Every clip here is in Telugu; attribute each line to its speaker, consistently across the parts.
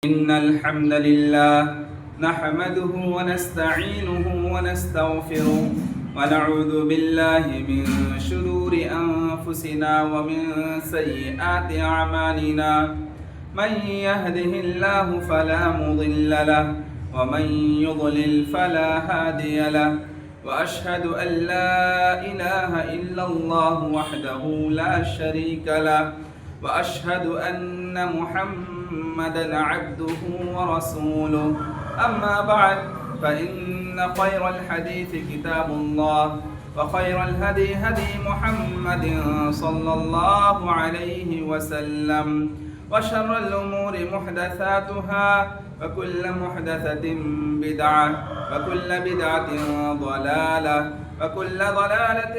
Speaker 1: إن الحمد لله نحمده ونستعينه ونستغفره ونعوذ بالله من شرور أنفسنا ومن سيئات أعمالنا من يهده الله فلا مضل له ومن يضلل فلا هادي له وأشهد أن لا إله إلا الله وحده لا شريك له وأشهد أن محمدا عبده ورسوله أما بعد فإن خير الحديث كتاب الله وخير الهدي هدي محمد صلى الله عليه وسلم وشر الأمور محدثاتها وكل محدثة بدعة وكل بدعة ضلالة وكل ضلالة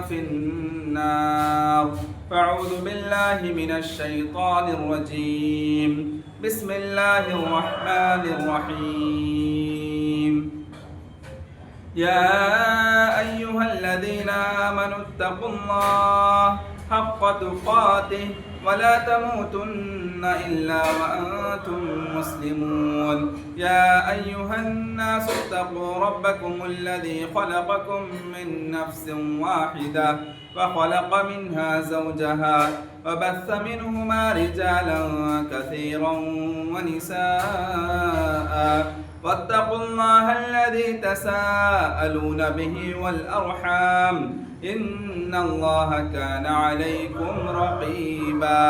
Speaker 1: في النار فأعوذ بالله من الشيطان الرجيم بسم الله الرحمن الرحيم يا أيها الذين آمنوا اتقوا الله حق تقاته ولا تموتن إلا وأنتم مسلمون يا أيها الناس اتقوا ربكم الذي خلقكم من نفس واحدة وخلق منها زوجها وبث منهما رجالا كثيرا ونساء واتقوا الله الذي تساءلون به والأرحام إن الله كان عليكم رقيبا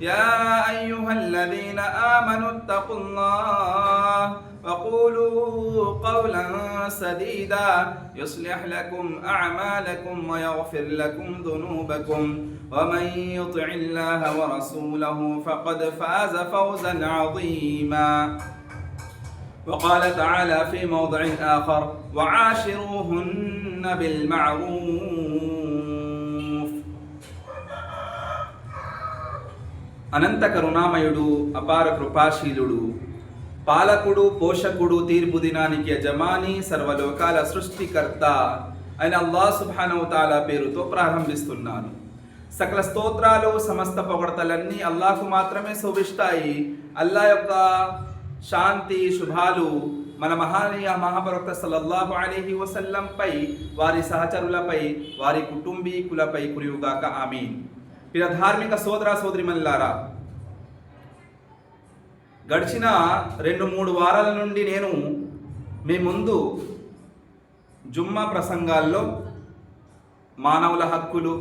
Speaker 1: يا أيها الذين آمنوا اتقوا الله وقولوا قولا سديدا يصلح لكم أعمالكم ويغفر لكم ذنوبكم ومن يطع الله ورسوله فقد فاز فوزا عظيما وقال تعالى في موضع آخر وعاشروهن بالمعروف అనంత కరుణామయుడు అపార కృపాశీలుడు పాలకుడు పోషకుడు తీర్పు దినానికి యజమాని సర్వలోకాల సృష్టికర్త అయిన అల్లాహ్ సుబ్హానహు వ తఆలా పేరుతో ప్రారంభిస్తున్నాను. సకల స్తోత్రాలు సమస్త పొగడతలన్నీ అల్లాహ్కు మాత్రమే శోభిస్తాయి. అల్లాహ్ యొక్క శాంతి శుభాలు మన మహానీయ మహాప్రవక్త సల్లల్లాహు అలైహి వసల్లం పై వారి సహచరులపై వారి కుటుంబీకులపై కురియుగాక ఆమీన్. ప్రియ ధార్మిక సోదర సోదరిమల్లారా, గడిచిన 2-3 వారాల నుండి నేను మీ ముందు జుమ్మా ప్రసంగాల్లో మానవుల హక్కులు,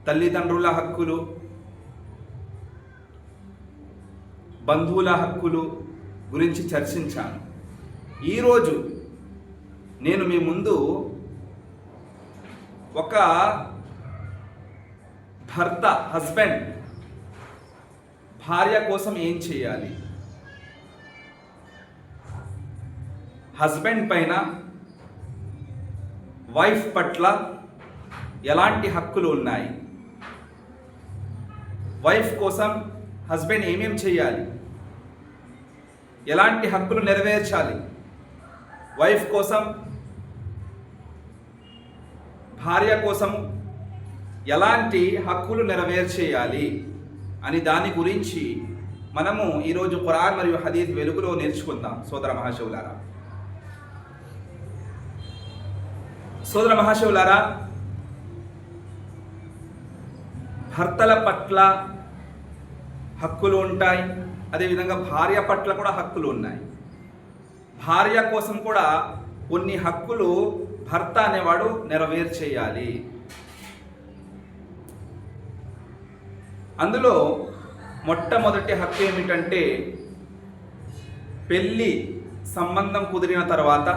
Speaker 1: తల్లిదండ్రుల హక్కులు, బంధువుల హక్కులు గురించి చర్చించాను. ఈరోజు నేను మీ ముందు ఒక భర్త హస్బెండ్ భార్య కోసం ఏం చేయాలి, హస్బెండ్ పైన వైఫ్ పట్ల ఎలాంటి హక్కులు ఉన్నాయి, వైఫ్ కోసం హస్బెండ్ ఏమేం చేయాలి, ఎలాంటి హక్కులు నెరవేర్చాలి, వైఫ్ కోసం భార్య కోసం ఎలాంటి హక్కులు నెరవేర్చేయాలి అని దాని గురించి మనము ఈరోజు ఖురాన్ మరియు హదీస్ వెలుగులో నేర్చుకుందాం. సోదర మహాశివులారా, భర్తల పట్ల హక్కులు ఉంటాయి, అదేవిధంగా భార్య పట్ల కూడా హక్కులు ఉన్నాయి. భార్య కోసం కూడా కొన్ని హక్కులు భర్త అనేవాడు నెరవేర్చేయాలి. అందులో మొట్టమొదటి హక్కు ఏమిటంటే, పెళ్ళి సంబంధం కుదిరిన తర్వాత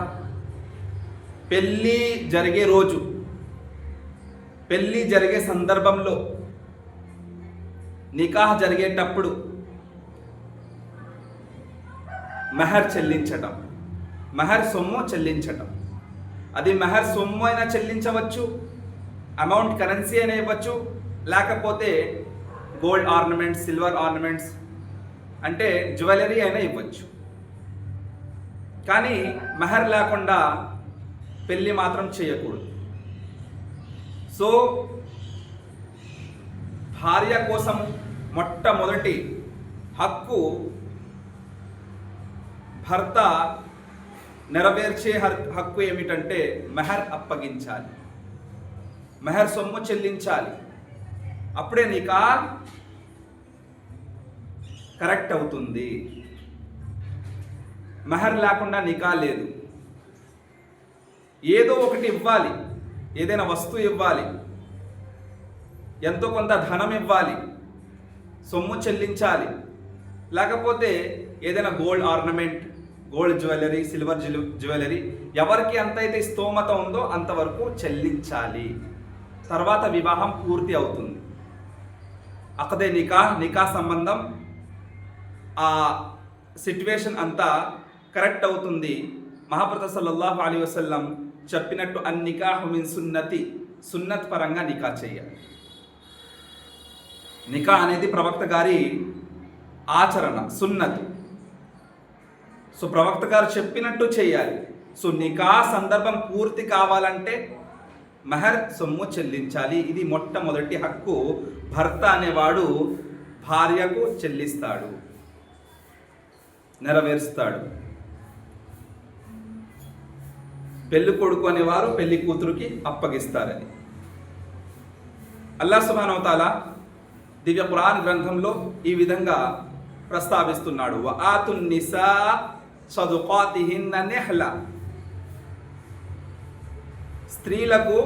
Speaker 1: పెళ్ళి జరిగే రోజు, పెళ్ళి జరిగే సందర్భంలో, నికాహ్ జరిగేటప్పుడు మెహర్ చెల్లించటం, మెహర్ సొమ్ము చెల్లించటం. అది మెహర్ సొమ్ము అయినా చెల్లించవచ్చు, అమౌంట్ కరెన్సీ అయినా ఇవ్వచ్చు, లేకపోతే గోల్డ్ ఆర్నమెంట్స్, సిల్వర్ ఆర్నమెంట్స్ అంటే జ్యువెలరీ అయినా ఇవ్వచ్చు. కానీ మెహర్ లేకుండా పెళ్ళి మాత్రం చేయకూడదు. సో భార్య కోసం మొట్టమొదటి హక్కు భర్త నెరవేర్చే హక్కు ఏమిటంటే మెహర్ అప్పగించాలి, మెహర్ సొమ్ము చెల్లించాలి. అప్పుడే నికా కరెక్ట్ అవుతుంది. మెహర్ లేకుండా నికా లేదు. ఏదో ఒకటి ఇవ్వాలి, ఏదైనా వస్తువు ఇవ్వాలి, ఎంతో కొంత ధనం ఇవ్వాలి, సొమ్ము చెల్లించాలి. లేకపోతే ఏదైనా gold ornament, gold jewellery, silver jewellery ఎవరికి ఎంతైతే స్తోమత ఉందో అంతవరకు చెల్లించాలి. తర్వాత వివాహం పూర్తి అవుతుంది. అక్కడే నికా సంబంధం, ఆ సిట్యువేషన్ అంతా కరెక్ట్ అవుతుంది. మహాప్రభు సల్లల్లాహు అలైహి వసల్లం చెప్పినట్టు అన్నికాహు మిన్ సున్నతి, సున్నత్ పరంగా నికా చేయాలి. నికా అనేది ప్రవక్త గారి ఆచరణ, సున్నత్. సో ప్రవక్త గారు చెప్పినట్టు చేయాలి. సో నికా సందర్భం పూర్తి కావాలంటే మెహర్ సొమ్ము చెల్లించాలి. ఇది మొట్టమొదటి హక్కు భర్త అనేవాడు భార్యకు చెల్లిస్తాడు, నెరవేరుస్తాడు. పెళ్లి కొడుకు అనేవారు పెళ్లి కూతురుకి అప్పగిస్తారని అల్లాహ్ సుబ్హానహు వ తఆలా దివ్య ఖురాన్ గ్రంథంలో ఈ విధంగా ప్రస్తావిస్తున్నాడు. వఆతున్ నిసా సదుకాతిహిన్న నిహ్లా, స్త్రీలకు,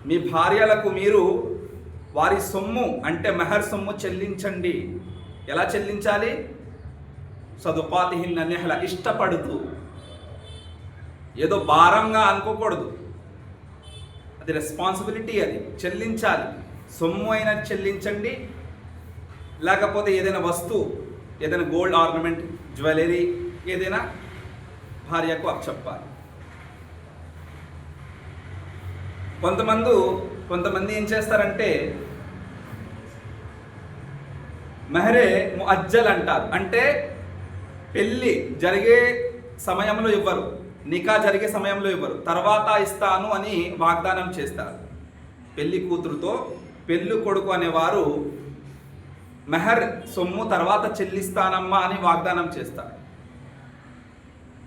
Speaker 1: మీ భార్యలకు మీరు వారి సొమ్ము అంటే మెహర్ సొమ్ము చెల్లించండి. ఎలా చెల్లించాలి? సదుకాతిహిన్న నిహ్లా, ఇష్టపడుతూ, ఏదో భారంగా అనుకోకూడదు. అది రెస్పాన్సిబిలిటీ, అది చెల్లించాలి. సొమ్ము అయినా చెల్లించండి, లేకపోతే ఏదైనా వస్తువు, ఏదైనా గోల్డ్ ఆర్నమెంట్, జ్యువెలరీ ఏదైనా భార్యకు అప్పచెప్పాలి. కొంతమంది ఏం చేస్తారంటే మెహరే ముఅజ్జల్ అంటారు. అంటే పెళ్ళి జరిగే సమయంలో ఇవ్వరు, నికా జరిగే సమయంలో ఇవ్వరు, తర్వాత ఇస్తాను అని వాగ్దానం చేస్తారు. పెళ్లి కూతురుతో పెళ్లి కొడుకు అనేవారు మెహర్ సొమ్ము తర్వాత చెల్లిస్తానమ్మా అని వాగ్దానం చేస్తారు.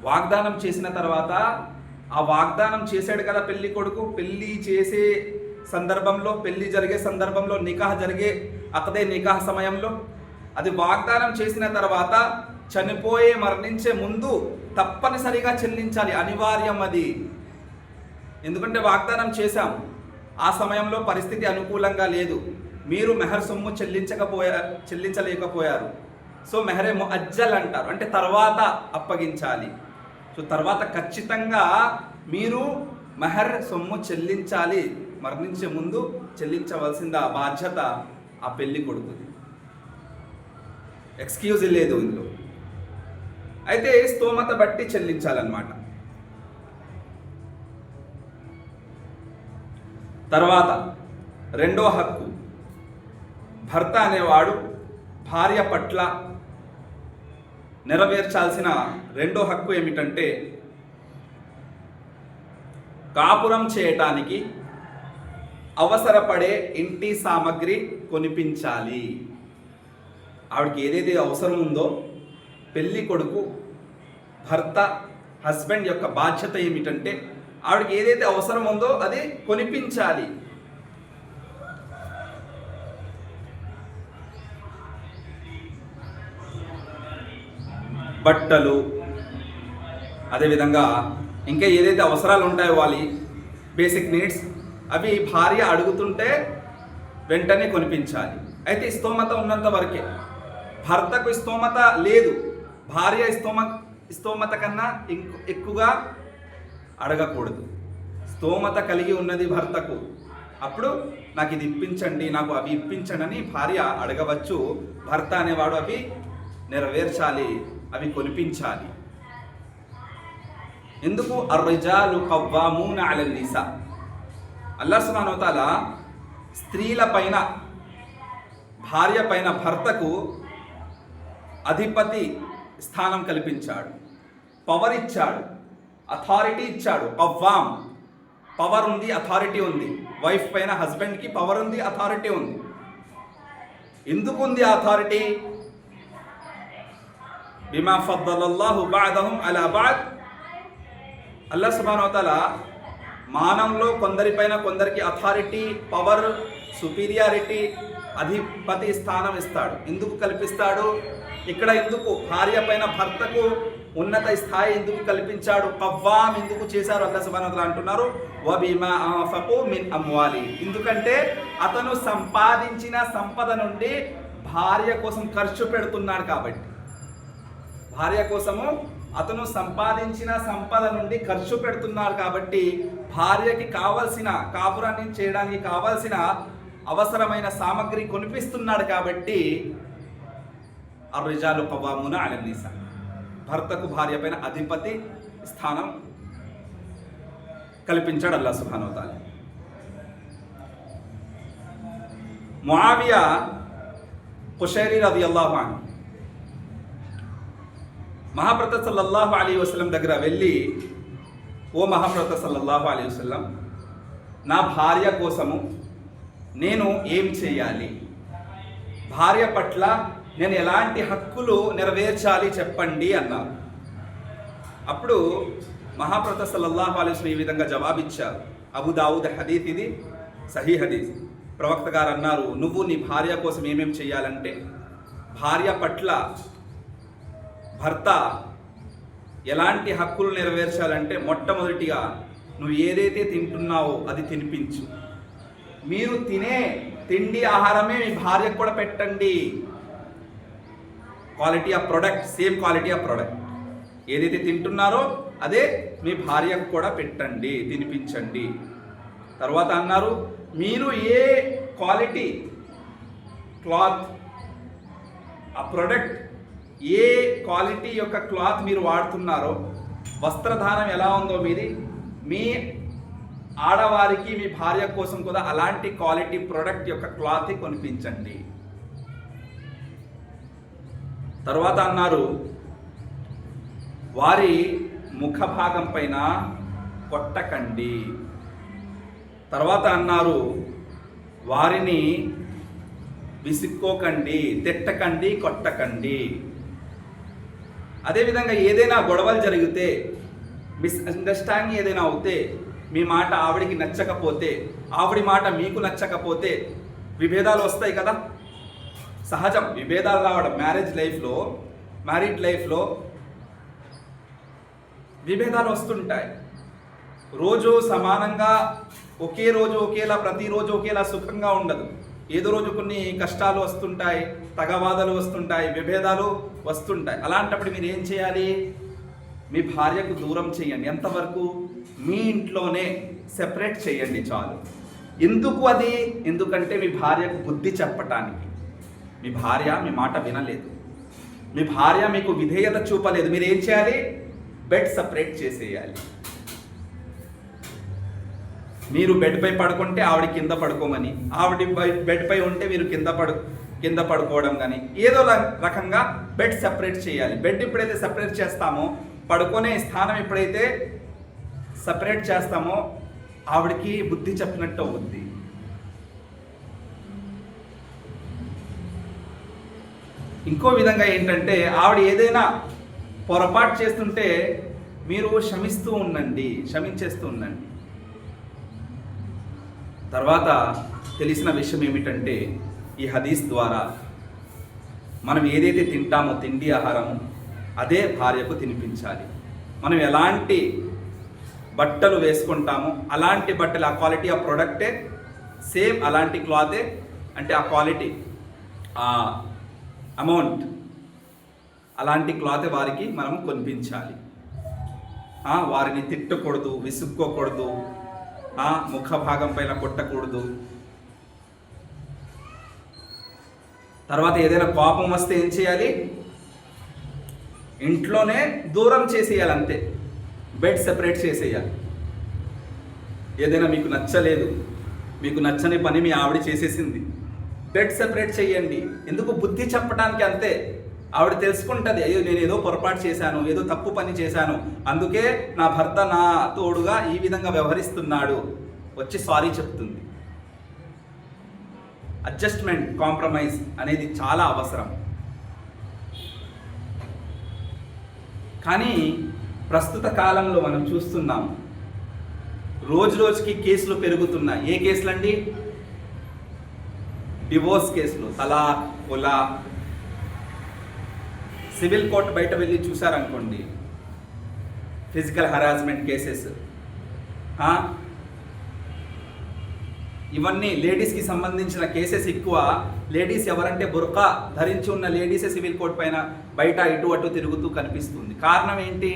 Speaker 1: వాగ్దానం చేసిన తర్వాత ఆ వాగ్దానం చేశాడు కదా పెళ్లి కొడుకు, పెళ్లి చేసే సందర్భంలో, పెళ్లి జరిగే సందర్భంలో, నికాహ్ జరిగే అక్కడే నికాహ్ సమయంలో అది వాగ్దానం చేసిన తర్వాత చనిపోయే మరణించే ముందు తప్పనిసరిగా చెల్లించాలి, అనివార్యం అది. ఎందుకంటే వాగ్దానం చేశాం, ఆ సమయంలో పరిస్థితి అనుకూలంగా లేదు, మీరు మెహర్ సొమ్ము చెల్లించలేకపోయారు. సో మెహరే ముఅజ్జల్ అంటారు, అంటే తర్వాత అప్పగించాలి. సో తర్వాత ఖచ్చితంగా మీరు మెహర్ సొమ్ము చెల్లించాలి, మరణించే ముందు చెల్లించవలసింది ఆ బాధ్యత ఆ పెళ్లి కొడుకుది. ఎక్స్క్యూజ్ లేదు ఇందులో. అయితే స్తోమత బట్టి చెల్లించాలన్నమాట. తర్వాత రెండో హక్కు, భర్త అనేవాడు భార్య పట్ల నెరవేర్చాల్సిన రెండో హక్కు ఏమిటంటే కాపురం చేయటానికి అవసరపడే ఇంటి సామాగ్రి కొనిపించాలి. ఆవిడకి ఏదైతే అవసరం ఉందో, పెళ్లి కొడుకు, భర్త, హస్బెండ్ యొక్క బాధ్యత ఏమిటంటే ఆవిడకి ఏదైతే అవసరం ఉందో అది కొనిపించాలి. బట్టలు, అదేవిధంగా ఇంకా ఏదైతే అవసరాలు ఉంటాయో వాళ్ళ బేసిక్ నీడ్స్, అవి భార్య అడుగుతుంటే వెంటనే కొనిపించాలి. అయితే స్తోమత ఉన్నంత వరకే. భర్తకు స్తోమత లేదు, భార్య స్తోమత కన్నా ఎక్కువగా అడగకూడదు. స్తోమత కలిగి ఉన్నది భర్తకు, అప్పుడు నాకు ఇది ఇప్పించండి, నాకు అవి ఇప్పించండి అని భార్య అడగవచ్చు. భర్త అనేవాడు అవి నెరవేర్చాలి, అవి కొనిపించాలి. ఎందుకు? అర్రిజాలు కవ్వామూన అలన్ నిసా, అల్లాహ్ సుబ్హానహు వ తఆలా స్త్రీల పైన, భార్య పైన భర్తకు అధిపతి స్థానం కల్పించాడు, పవర్ ఇచ్చాడు, అథారిటీ ఇచ్చాడు. కవ్వామ్, పవర్ ఉంది, అథారిటీ ఉంది. వైఫ్ పైన హస్బెండ్కి పవర్ ఉంది, అథారిటీ ఉంది. ఎందుకు ఉంది ఆ అథారిటీ? బిమా ఫద్దలల్లాహు బఅదహుం అలా బఅద్. అల్లాహ్ సుబ్హానహు వ తఆలా మానంలో కొందరిపైన కొందరికి అథారిటీ, పవర్, సుపీరియారిటీ, అధిపతి స్థానం ఇస్తాడు. ఎందుకు కల్పిస్తాడు? ఇక్కడ ఎందుకు భార్య పైన భర్తకు ఉన్నత స్థాయి ఎందుకు కల్పించాడు? కవ్వాం ఎందుకు చేశారు? అల్లాహ్ సుబ్హానహు వ తఆలా అంటున్నారు వబిమా ఆఫకు మిన్ అమ్వాలి. ఎందుకంటే అతను సంపాదించిన సంపద నుండి భార్య కోసం ఖర్చు పెడుతున్నాడు కాబట్టి. భార్య కోసము అతను సంపాదించిన సంపద నుండి ఖర్చు పెడుతున్నాడు కాబట్టి భార్యకి కావలసిన, కాపురాన్ని చేయడానికి కావలసిన అవసరమైన సామగ్రి కొనిపిస్తున్నాడు కాబట్టి అర్రిజాలు కవ్వామున అలన్ నిసా, భర్తకు భార్య పైన అధిపతి స్థానం కల్పించాడు అల్లాహ్ సుబ్హానహు వ తఆలా. ముఆవియా ఖుషైరీ రదియల్లాహు అన్హు మహాప్రవక్త సల్లల్లాహు అలైహి వసల్లం దగ్గర వెళ్ళి, ఓ మహాప్రవక్త సల్లల్లాహు అలైహి వసల్లం, నా భార్య కోసము నేను ఏం చేయాలి? భార్య పట్ల నేను ఎలాంటి హక్కులు నెరవేర్చాలి చెప్పండి అన్నారు. అప్పుడు మహాప్రవక్త సల్లల్లాహు అలైహి వసల్లం ఈ విధంగా జవాబిచ్చారు. అబూ దావూద్ హదీత్, ఇది సహీ హదీత్. ప్రవక్త గారు అన్నారు, నువ్వు నీ భార్య కోసం ఏమేం చేయాలంటే, భార్య పట్ల భర్త ఎలాంటి హక్కులు నెరవేర్చాలంటే, మొట్టమొదటిగా నువ్వు ఏదైతే తింటున్నావో అది తినిపించు. మీరు తినే తిండి ఆహారమే మీ భార్యకు కూడా పెట్టండి. Quality of product, same quality of product. ఏదైతే తింటున్నారో అదే మీ భార్యకు కూడా పెట్టండి, తినిపించండి. తర్వాత అన్నారు, మీరు ఏ క్వాలిటీ క్లాత్, ఆ ప్రొడక్ట్, ఏ క్వాలిటీ యొక్క క్లాత్ మీరు వాడుతున్నారో, వస్త్రధానం ఎలా ఉందో మీది, మీ ఆడవారికి మీ భార్య కోసం కూడా అలాంటి క్వాలిటీ ప్రొడక్ట్ యొక్క క్లాత్ కొనిపించండి. తర్వాత అన్నారు, వారి ముఖ భాగం పైన కొట్టకండి. తర్వాత అన్నారు, వారిని విసుక్కోకండి, తిట్టకండి, కొట్టకండి. అదేవిధంగా ఏదైనా గొడవలు జరిగితే, మిస్అండర్స్టాండింగ్ ఏదైనా అవుతే, మీ మాట ఆవిడికి నచ్చకపోతే, ఆవిడి మాట మీకు నచ్చకపోతే, విభేదాలు వస్తాయి కదా, సహజం విభేదాలు రావడం. మ్యారీడ్ లైఫ్లో విభేదాలు వస్తుంటాయి. రోజు సమానంగా ఒకే రోజు ఒకేలా, ప్రతిరోజు ఒకేలా సుఖంగా ఉండదు. ఏదో రోజు కొన్ని కష్టాలు వస్తుంటాయి, తగవాదాలు వస్తుంటాయి, విభేదాలు వస్తుంటాయి. అలాంటప్పుడు మీరు ఏం చేయాలి? మీ భార్యకు దూరం చేయండి. ఎంతవరకు? మీ ఇంట్లోనే సెపరేట్ చేయండి చాలు. ఎందుకు అది? ఎందుకంటే మీ భార్యకు బుద్ధి చెప్పటానికి. మీ భార్య మీ మాట వినలేదు, మీ భార్య మీకు విధేయత చూపలేదు. మీరు ఏం చేయాలి? బెడ్ సపరేట్ చేసేయాలి. మీరు బెడ్ పై పడుకుంటే ఆవిడ కింద పడుకోమని, ఆవిడ బెడ్ పై ఉంటే మీరు కింద పడుకోవడం కానీ, ఏదో రకంగా బెడ్ సెపరేట్ చేయాలి. బెడ్ ఎప్పుడైతే సెపరేట్ చేస్తామో, పడుకునే స్థానం ఎప్పుడైతే సపరేట్ చేస్తామో, ఆవిడకి బుద్ధి చెప్పినట్టు అవుద్ది. ఇంకో విధంగా ఏంటంటే, ఆవిడ ఏదైనా పొరపాటు చేస్తుంటే మీరు క్షమించేస్తూ ఉండండి. తర్వాత తెలిసిన విషయం ఏమిటంటే, ఈ హదీస్ ద్వారా మనం ఏదైతే తింటామో తిండి ఆహారము అదే భార్యకు తినిపించాలి. మనం ఎలాంటి బట్టలు వేసుకుంటామో అలాంటి బట్టలు, ఆ క్వాలిటీ ఆఫ్ ప్రొడక్టే, సేమ్ అలాంటి క్లాతే, అంటే ఆ క్వాలిటీ, ఆ అమౌంట్, అలాంటి క్లాత్ వారికి మనం కొనిపించాలి. వారిని తిట్టకూడదు, విసుక్కోకూడదు, ముఖ భాగం పైన కొట్టకూడదు. తర్వాత ఏదైనా కోపం వస్తే ఏం చేయాలి? ఇంట్లోనే దూరం చేసేయాలి, అంతే. బెడ్ సెపరేట్ చేసేయాలి. ఏదైనా మీకు నచ్చలేదు, మీకు నచ్చని పని మీ ఆవిడ చేసేసింది, బెడ్ సెపరేట్ చేయండి. ఎందుకు? బుద్ధి చెప్పడానికి, అంతే. ఆవిడ తెలుసుకుంటుంది, అయ్యో నేను ఏదో పొరపాటు చేశాను, ఏదో తప్పు పని చేశాను, అందుకే నా భర్త నా తోడుగా ఈ విధంగా వ్యవహరిస్తున్నాడు, వచ్చి సారీ చెప్తుంది. అడ్జస్ట్మెంట్, కాంప్రమైజ్ అనేది చాలా అవసరం. కానీ ప్రస్తుత కాలంలో మనం చూస్తున్నాం, రోజు రోజుకి కేసులు పెరుగుతున్నాయి. ఏ కేసులండి? డివోర్స్ కేసులు, తలాక్, ఖులా. సివిల్ కోర్టు బయట వెళ్ళి చూసారనుకోండి, ఫిజికల్ హరాస్మెంట్ కేసెస్, ఇవన్నీ లేడీస్కి సంబంధించిన కేసెస్ ఎక్కువ. లేడీస్ ఎవరంటే బుర్కా ధరించి ఉన్న లేడీసే సివిల్ కోర్టు పైన బయట ఇటు అటు తిరుగుతూ కనిపిస్తుంది. కారణం ఏంటి?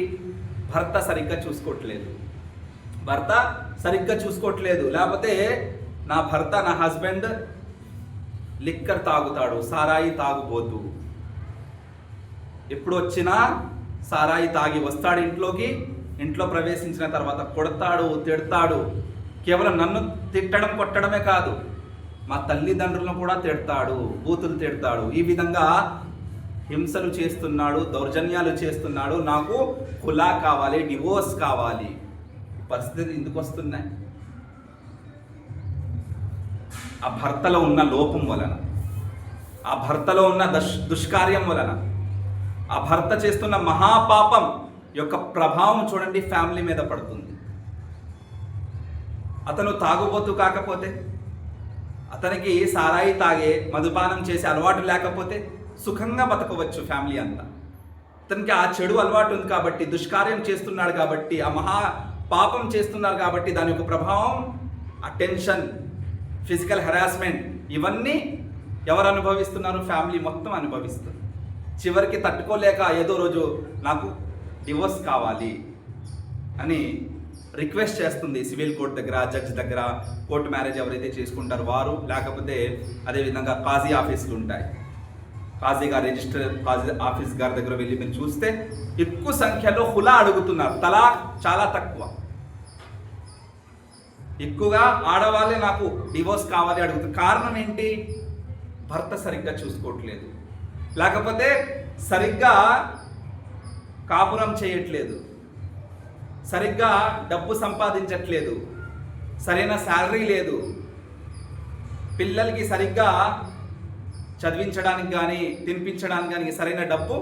Speaker 1: భర్త సరిగ్గా చూసుకోవట్లేదు. లేకపోతే నా భర్త, నా హస్బెండ్ లిక్కర్ తాగుతాడు, సారాయి తాగుబోతు. ఎప్పుడు వచ్చినా సారాయి తాగి వస్తాడు ఇంట్లోకి. ఇంట్లో ప్రవేశించిన తర్వాత కొడతాడు, తిడతాడు. కేవలం నన్ను తిట్టడం, కొట్టడమే కాదు, మా తల్లిదండ్రులను కూడా తిడతాడు, బూతులు తిడతాడు. ఈ విధంగా హింసలు చేస్తున్నాడు, దౌర్జన్యాలు చేస్తున్నాడు. నాకు ఖులా కావాలి, డివోర్స్ కావాలి. పరిస్థితి ఎందుకు వస్తున్నాయి? ఆ భర్తలో ఉన్న లోపం వలన, ఆ భర్తలో ఉన్న దుష్కార్యం వలన, ఆ భర్త చేస్తున్న మహాపాపం యొక్క ప్రభావం చూడండి ఫ్యామిలీ మీద పడుతుంది. అతను తాగుబోతు కాకపోతే, అతనికి సారాయి తాగే, మధుపానం చేసే అలవాటు లేకపోతే సుఖంగా బతకవచ్చు ఫ్యామిలీ అంతా. అతనికి ఆ చెడు అలవాటు ఉంది కాబట్టి, దుష్కార్యం చేస్తున్నాడు కాబట్టి, ఆ మహా పాపం చేస్తున్నారు కాబట్టి దాని యొక్క ప్రభావం, అటెన్షన్, ఫిజికల్ హెరాస్మెంట్, ఇవన్నీ ఎవరు అనుభవిస్తున్నారు? ఫ్యామిలీ మొత్తం అనుభవిస్తుంది. చివరికి తట్టుకోలేక ఏదో రోజు నాకు డివోర్స్ కావాలి అని రిక్వెస్ట్ చేస్తుంది సివిల్ కోర్టు దగ్గర, జడ్జి దగ్గర. కోర్టు మ్యారేజ్ ఎవరైతే చేసుకుంటారో వారు, లేకపోతే అదేవిధంగా కాజీ ఆఫీసులు ఉంటాయి, కాజీ ఆఫీస్ గారి దగ్గర వెళ్ళి మీరు చూస్తే ఎక్కువ సంఖ్యలో ఖులా అడుగుతున్నారు. తలాక్ చాలా తక్కువ. ఎక్కువగా ఆడవాళ్ళే నాకు డివోర్స్ కావాలి అడుగుతున్నారు. కారణం ఏంటి? భర్త సరిగ్గా చూసుకోవట్లేదు, లేకపోతే సరిగ్గా కాపురం చేయట్లేదు, సరిగ్గా డబ్బు సంపాదించట్లేదు, సరైన శాలరీ లేదు, పిల్లలకి సరిగ్గా చదివించడానికి కానీ తినిపించడానికి కానీ సరైన డబ్బు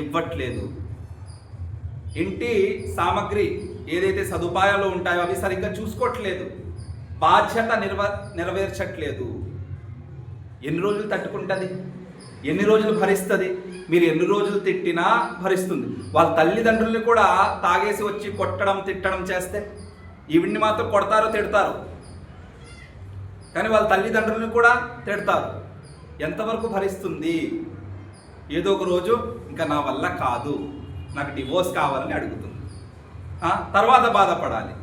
Speaker 1: ఇవ్వట్లేదు, ఇంటి సామాగ్రి ఏదైతే సదుపాయాలు ఉంటాయో అవి సరిగ్గా చూసుకోవట్లేదు, బాధ్యత నెరవేర్చట్లేదు. ఎన్ని రోజులు తట్టుకుంటుంది? ఎన్ని రోజులు భరిస్తుంది? మీరు ఎన్ని రోజులు తిట్టినా భరిస్తుంది. వాళ్ళ తల్లిదండ్రుల్ని కూడా తాగేసి వచ్చి కొట్టడం, తిట్టడం చేస్తే ఈవిడ్ని మాత్రం కొడతారు, తిడతారు, కానీ వాళ్ళ తల్లిదండ్రుల్ని కూడా తిడతారు. ఎంతవరకు భరిస్తుంది? ఏదో ఒక రోజు ఇంకా నా వల్ల కాదు, నాకు డివోర్స్ కావాలని అడుగుతుంది. తర్వాత బాధపడాలి.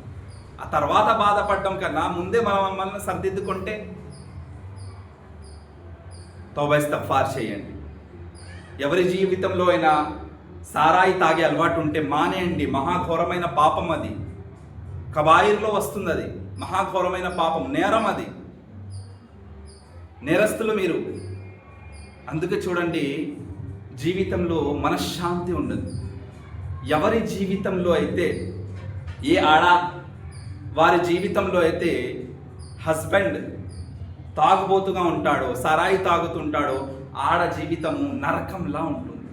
Speaker 1: ఆ తర్వాత బాధపడడం కన్నా ముందే మనల్ని సర్దిద్దుకుంటే, తౌబా ఇస్తగ్ఫార్ చేయండి. ఎవరి జీవితంలో అయినా సారాయి తాగే అలవాటు ఉంటే మానేయండి. మహాఘోరమైన పాపం అది, కబాయిర్లో వస్తుంది. అది మహాఘోరమైన పాపం, నేరం, అది నేరస్తులు మీరు. అందుకే చూడండి, జీవితంలో మనశ్శాంతి ఉండదు. ఎవరి జీవితంలో అయితే, ఏ వారి జీవితంలో అయితే హస్బెండ్ తాగుబోతుగా ఉంటాడో, సరాయి తాగుతుంటాడో, ఆడ జీవితము నరకంలా ఉంటుంది.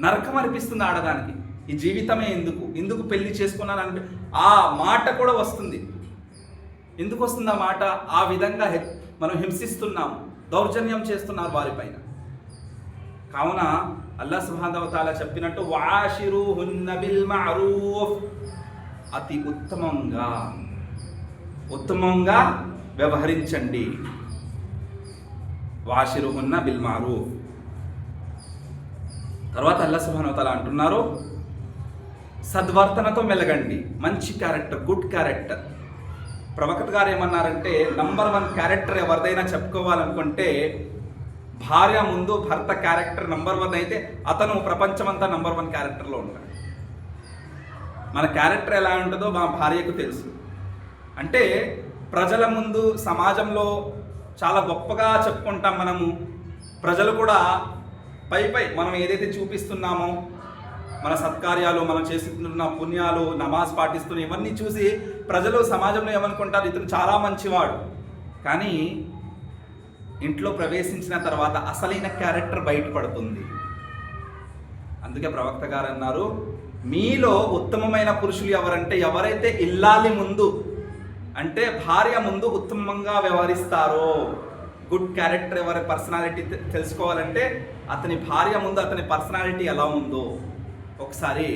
Speaker 1: నరకం అనిపిస్తుంది ఆడదానికి. ఈ జీవితమే ఎందుకు పెళ్లి చేసుకున్నానంటే ఆ మాట కూడా వస్తుంది. ఎందుకు వస్తుంది ఆ మాట? ఆ విధంగా మనం హింసిస్తున్నాం, దౌర్జన్యం చేస్తున్నారు వారిపైన. కావున అల్లాహ్ సుబ్హానహు వ తఆలా చెప్పినట్టు వాషిరుహున్న బిల్ మఅరూఫ్, అతి ఉత్తమంగా వ్యవహరించండి. వాషిరుహున్న బిల్ మఅరూఫ్. తర్వాత అల్లాహ్ సుబ్హానహు వ తఆలా అంటున్నారు, సద్వర్తనతో మెలగండి. మంచి క్యారెక్టర్, గుడ్ క్యారెక్టర్. ప్రవక్త గారు ఏమన్నారంటే, నంబర్ 1 క్యారెక్టర్ ఎవరిదైనా చెప్పుకోవాలనుకుంటే భార్య ముందు భర్త క్యారెక్టర్ నంబర్ 1 అయితే అతను ప్రపంచమంతా నంబర్ 1 క్యారెక్టర్లో ఉంటాడు. మన క్యారెక్టర్ ఎలా ఉంటుందో మా భార్యకు తెలుసు. అంటే ప్రజల ముందు, సమాజంలో చాలా గొప్పగా చెప్పుకుంటాం మనము. ప్రజలు కూడా పై మనం ఏదైతే చూపిస్తున్నామో, మన సత్కార్యాలు, మనం చేస్తున్న పుణ్యాలు, నమాజ్ పాటిస్తున్న ఇవన్నీ చూసి ప్రజలు, సమాజంలో ఏమనుకుంటారు, ఇతను చాలా మంచివాడు. కానీ ఇంట్లో ప్రవేశించిన తర్వాత అసలైన క్యారెక్టర్ బయటపడుతుంది. అందుకే ప్రవక్త గారు అన్నారు, మీలో ఉత్తమమైన పురుషులు ఎవరంటే ఎవరైతే ఇల్లాలి ముందు అంటే భార్య ముందు ఉత్తమంగా వ్యవహరిస్తారో. గుడ్ క్యారెక్టర్ ఎవరి పర్సనాలిటీ తెలుసుకోవాలంటే అతని భార్య ముందు అతని పర్సనాలిటీ ఎలా ఉందో ఒకసారి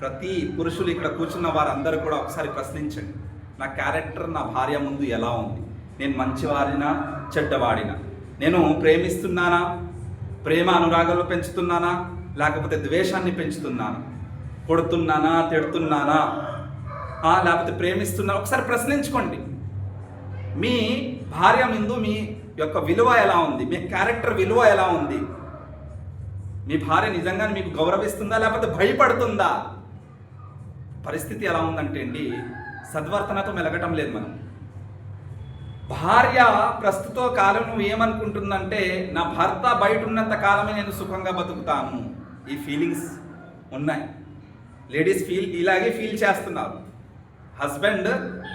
Speaker 1: ప్రతి పురుషులు ఇక్కడ కూర్చున్న వారందరూ కూడా ఒకసారి ప్రశ్నించండి, నా క్యారెక్టర్ నా భార్య ముందు ఎలా ఉంది? నేను మంచివాడినా చెడ్డవాడినా? నేను ప్రేమిస్తున్నానా, ప్రేమ అనురాగాలు పెంచుతున్నానా, లేకపోతే ద్వేషాన్ని పెంచుతున్నానా? కొడుతున్నానా, తిడుతున్నానా, లేకపోతే ప్రేమిస్తున్నానా? ఒకసారి ప్రశ్నించుకోండి. మీ భార్య ముందు మీ యొక్క విలువ ఎలా ఉంది? మీ క్యారెక్టర్ విలువ ఎలా ఉంది? మీ భార్య నిజంగానే మీకు గౌరవిస్తుందా లేకపోతే భయపడుతుందా? పరిస్థితి ఎలా ఉందంటే అండి, సద్వర్తనతో మెలగటం లేదు మనం. భార్య ప్రస్తుత కాలం నువ్వు ఏమనుకుంటుందంటే, నా భర్త బయట ఉన్నంత కాలమే నేను సుఖంగా బతుకుతాను. ఈ ఫీలింగ్స్ ఉన్నాయి. లేడీస్ ఇలాగే ఫీల్ చేస్తున్నారు. హస్బెండ్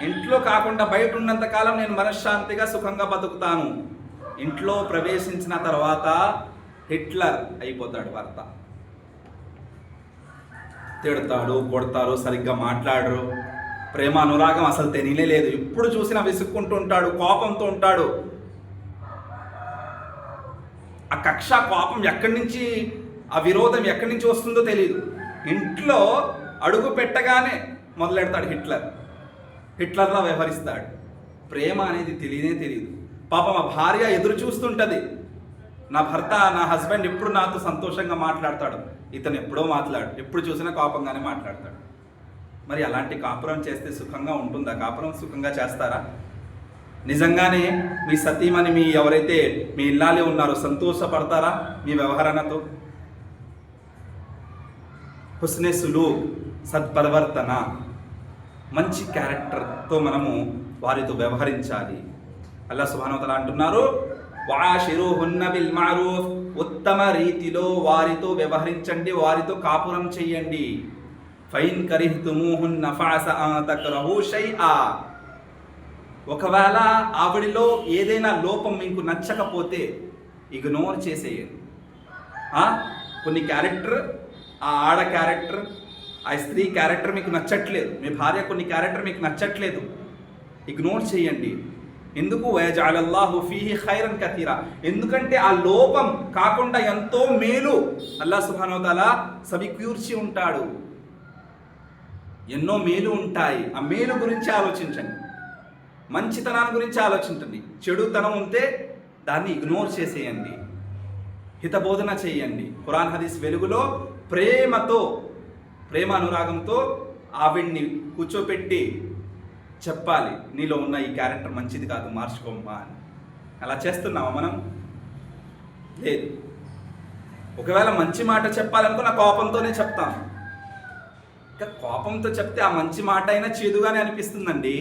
Speaker 1: ఇంట్లో కాకుండా బయట ఉన్నంత కాలం నేను మనశ్శాంతిగా సుఖంగా బతుకుతాను. ఇంట్లో ప్రవేశించిన తర్వాత హిట్లర్ అయిపోతాడు భర్త. తిడతాడు, కొడతారు, సరిగ్గా మాట్లాడరు, ప్రేమ అనురాగం అసలు తెలియనే లేదు. ఎప్పుడు చూసినా విసుక్కుంటూ ఉంటాడు, కోపంతో ఉంటాడు. ఆ కక్ష, కోపం ఎక్కడి నుంచి, ఆ విరోధం ఎక్కడి నుంచి వస్తుందో తెలియదు. ఇంట్లో అడుగు పెట్టగానే మొదలెడతాడు హిట్లర్లా వ్యవహరిస్తాడు. ప్రేమ అనేది తెలియదు. పాపం ఆ భార్య ఎదురు చూస్తుంటుంది, నా భర్త, నా హస్బెండ్ ఎప్పుడు నాతో సంతోషంగా మాట్లాడతాడు, ఇతను ఎప్పుడో ఎప్పుడు చూసినా కోపంగానే మాట్లాడతాడు. మరి అలాంటి కాపురం చేస్తే సుఖంగా ఉంటుందా? కాపురం సుఖంగా చేస్తారా? నిజంగానే మీ సతీమణి, మీ ఎవరైతే మీ ఇల్లాలి ఉన్నారో సంతోషపడతారా మీ వ్యవహారణతో? హుస్నే సులూక్, సత్పరివర్తన, మంచి క్యారెక్టర్తో మనము వారితో వ్యవహరించాలి. అల్లాహ్ సుబ్హానహు వ తఆలా అంటున్నారు, వఆషిరుహున్న బిల్ మఅరూఫ్, ఉత్తమ రీతిలో వారితో వ్యవహరించండి, వారితో కాపురం చేయండి. ఫైన్ కరిహ్తుమూహున్న ఫఅస అన్ తక్రహు షైఆ, ఒకవేళ ఆవిడిలో ఏదైనా లోపం మీకు నచ్చకపోతే ఇగ్నోర్ చేసేయండి. కొన్ని క్యారెక్టర్, ఆ ఆడ క్యారెక్టర్, ఆ స్త్రీ క్యారెక్టర్ మీకు నచ్చట్లేదు, మీ భార్య కొన్ని క్యారెక్టర్ మీకు నచ్చట్లేదు, ఇగ్నోర్ చేయండి. ఎందుకు? వయజఅలల్లాహు ఫీహి ఖైరన్ కతీరా, ఎందుకంటే ఆ లోపం కాకుండా ఎంతో మేలు అల్లాహ్ సుబ్హానహు వ తఆలా సమకూర్చి ఉంటాడు. ఎన్నో మేలు ఉంటాయి. ఆ మేలు గురించి ఆలోచించండి, మంచితనాన్ని గురించి ఆలోచించండి. చెడుతనం ఉంటే దాన్ని ఇగ్నోర్ చేసేయండి, హితబోధన చేయండి. ఖురాన్ హదీస్ వెలుగులో ప్రేమతో, ప్రేమ అనురాగంతో ఆవిడ్ని కూర్చోపెట్టి చెప్పాలి, నీలో ఉన్న ఈ క్యారెక్టర్ మంచిది కాదు, మార్చుకోమ్మా అని. అలా చేస్తున్నామా మనం? లేదు. ఒకవేళ మంచి మాట చెప్పాలనుకున్న కోపంతోనే చెప్తాం. ఇంకా కోపంతో చెప్తే ఆ మంచి మాట అయినా చేదుగానే అనిపిస్తుందండి.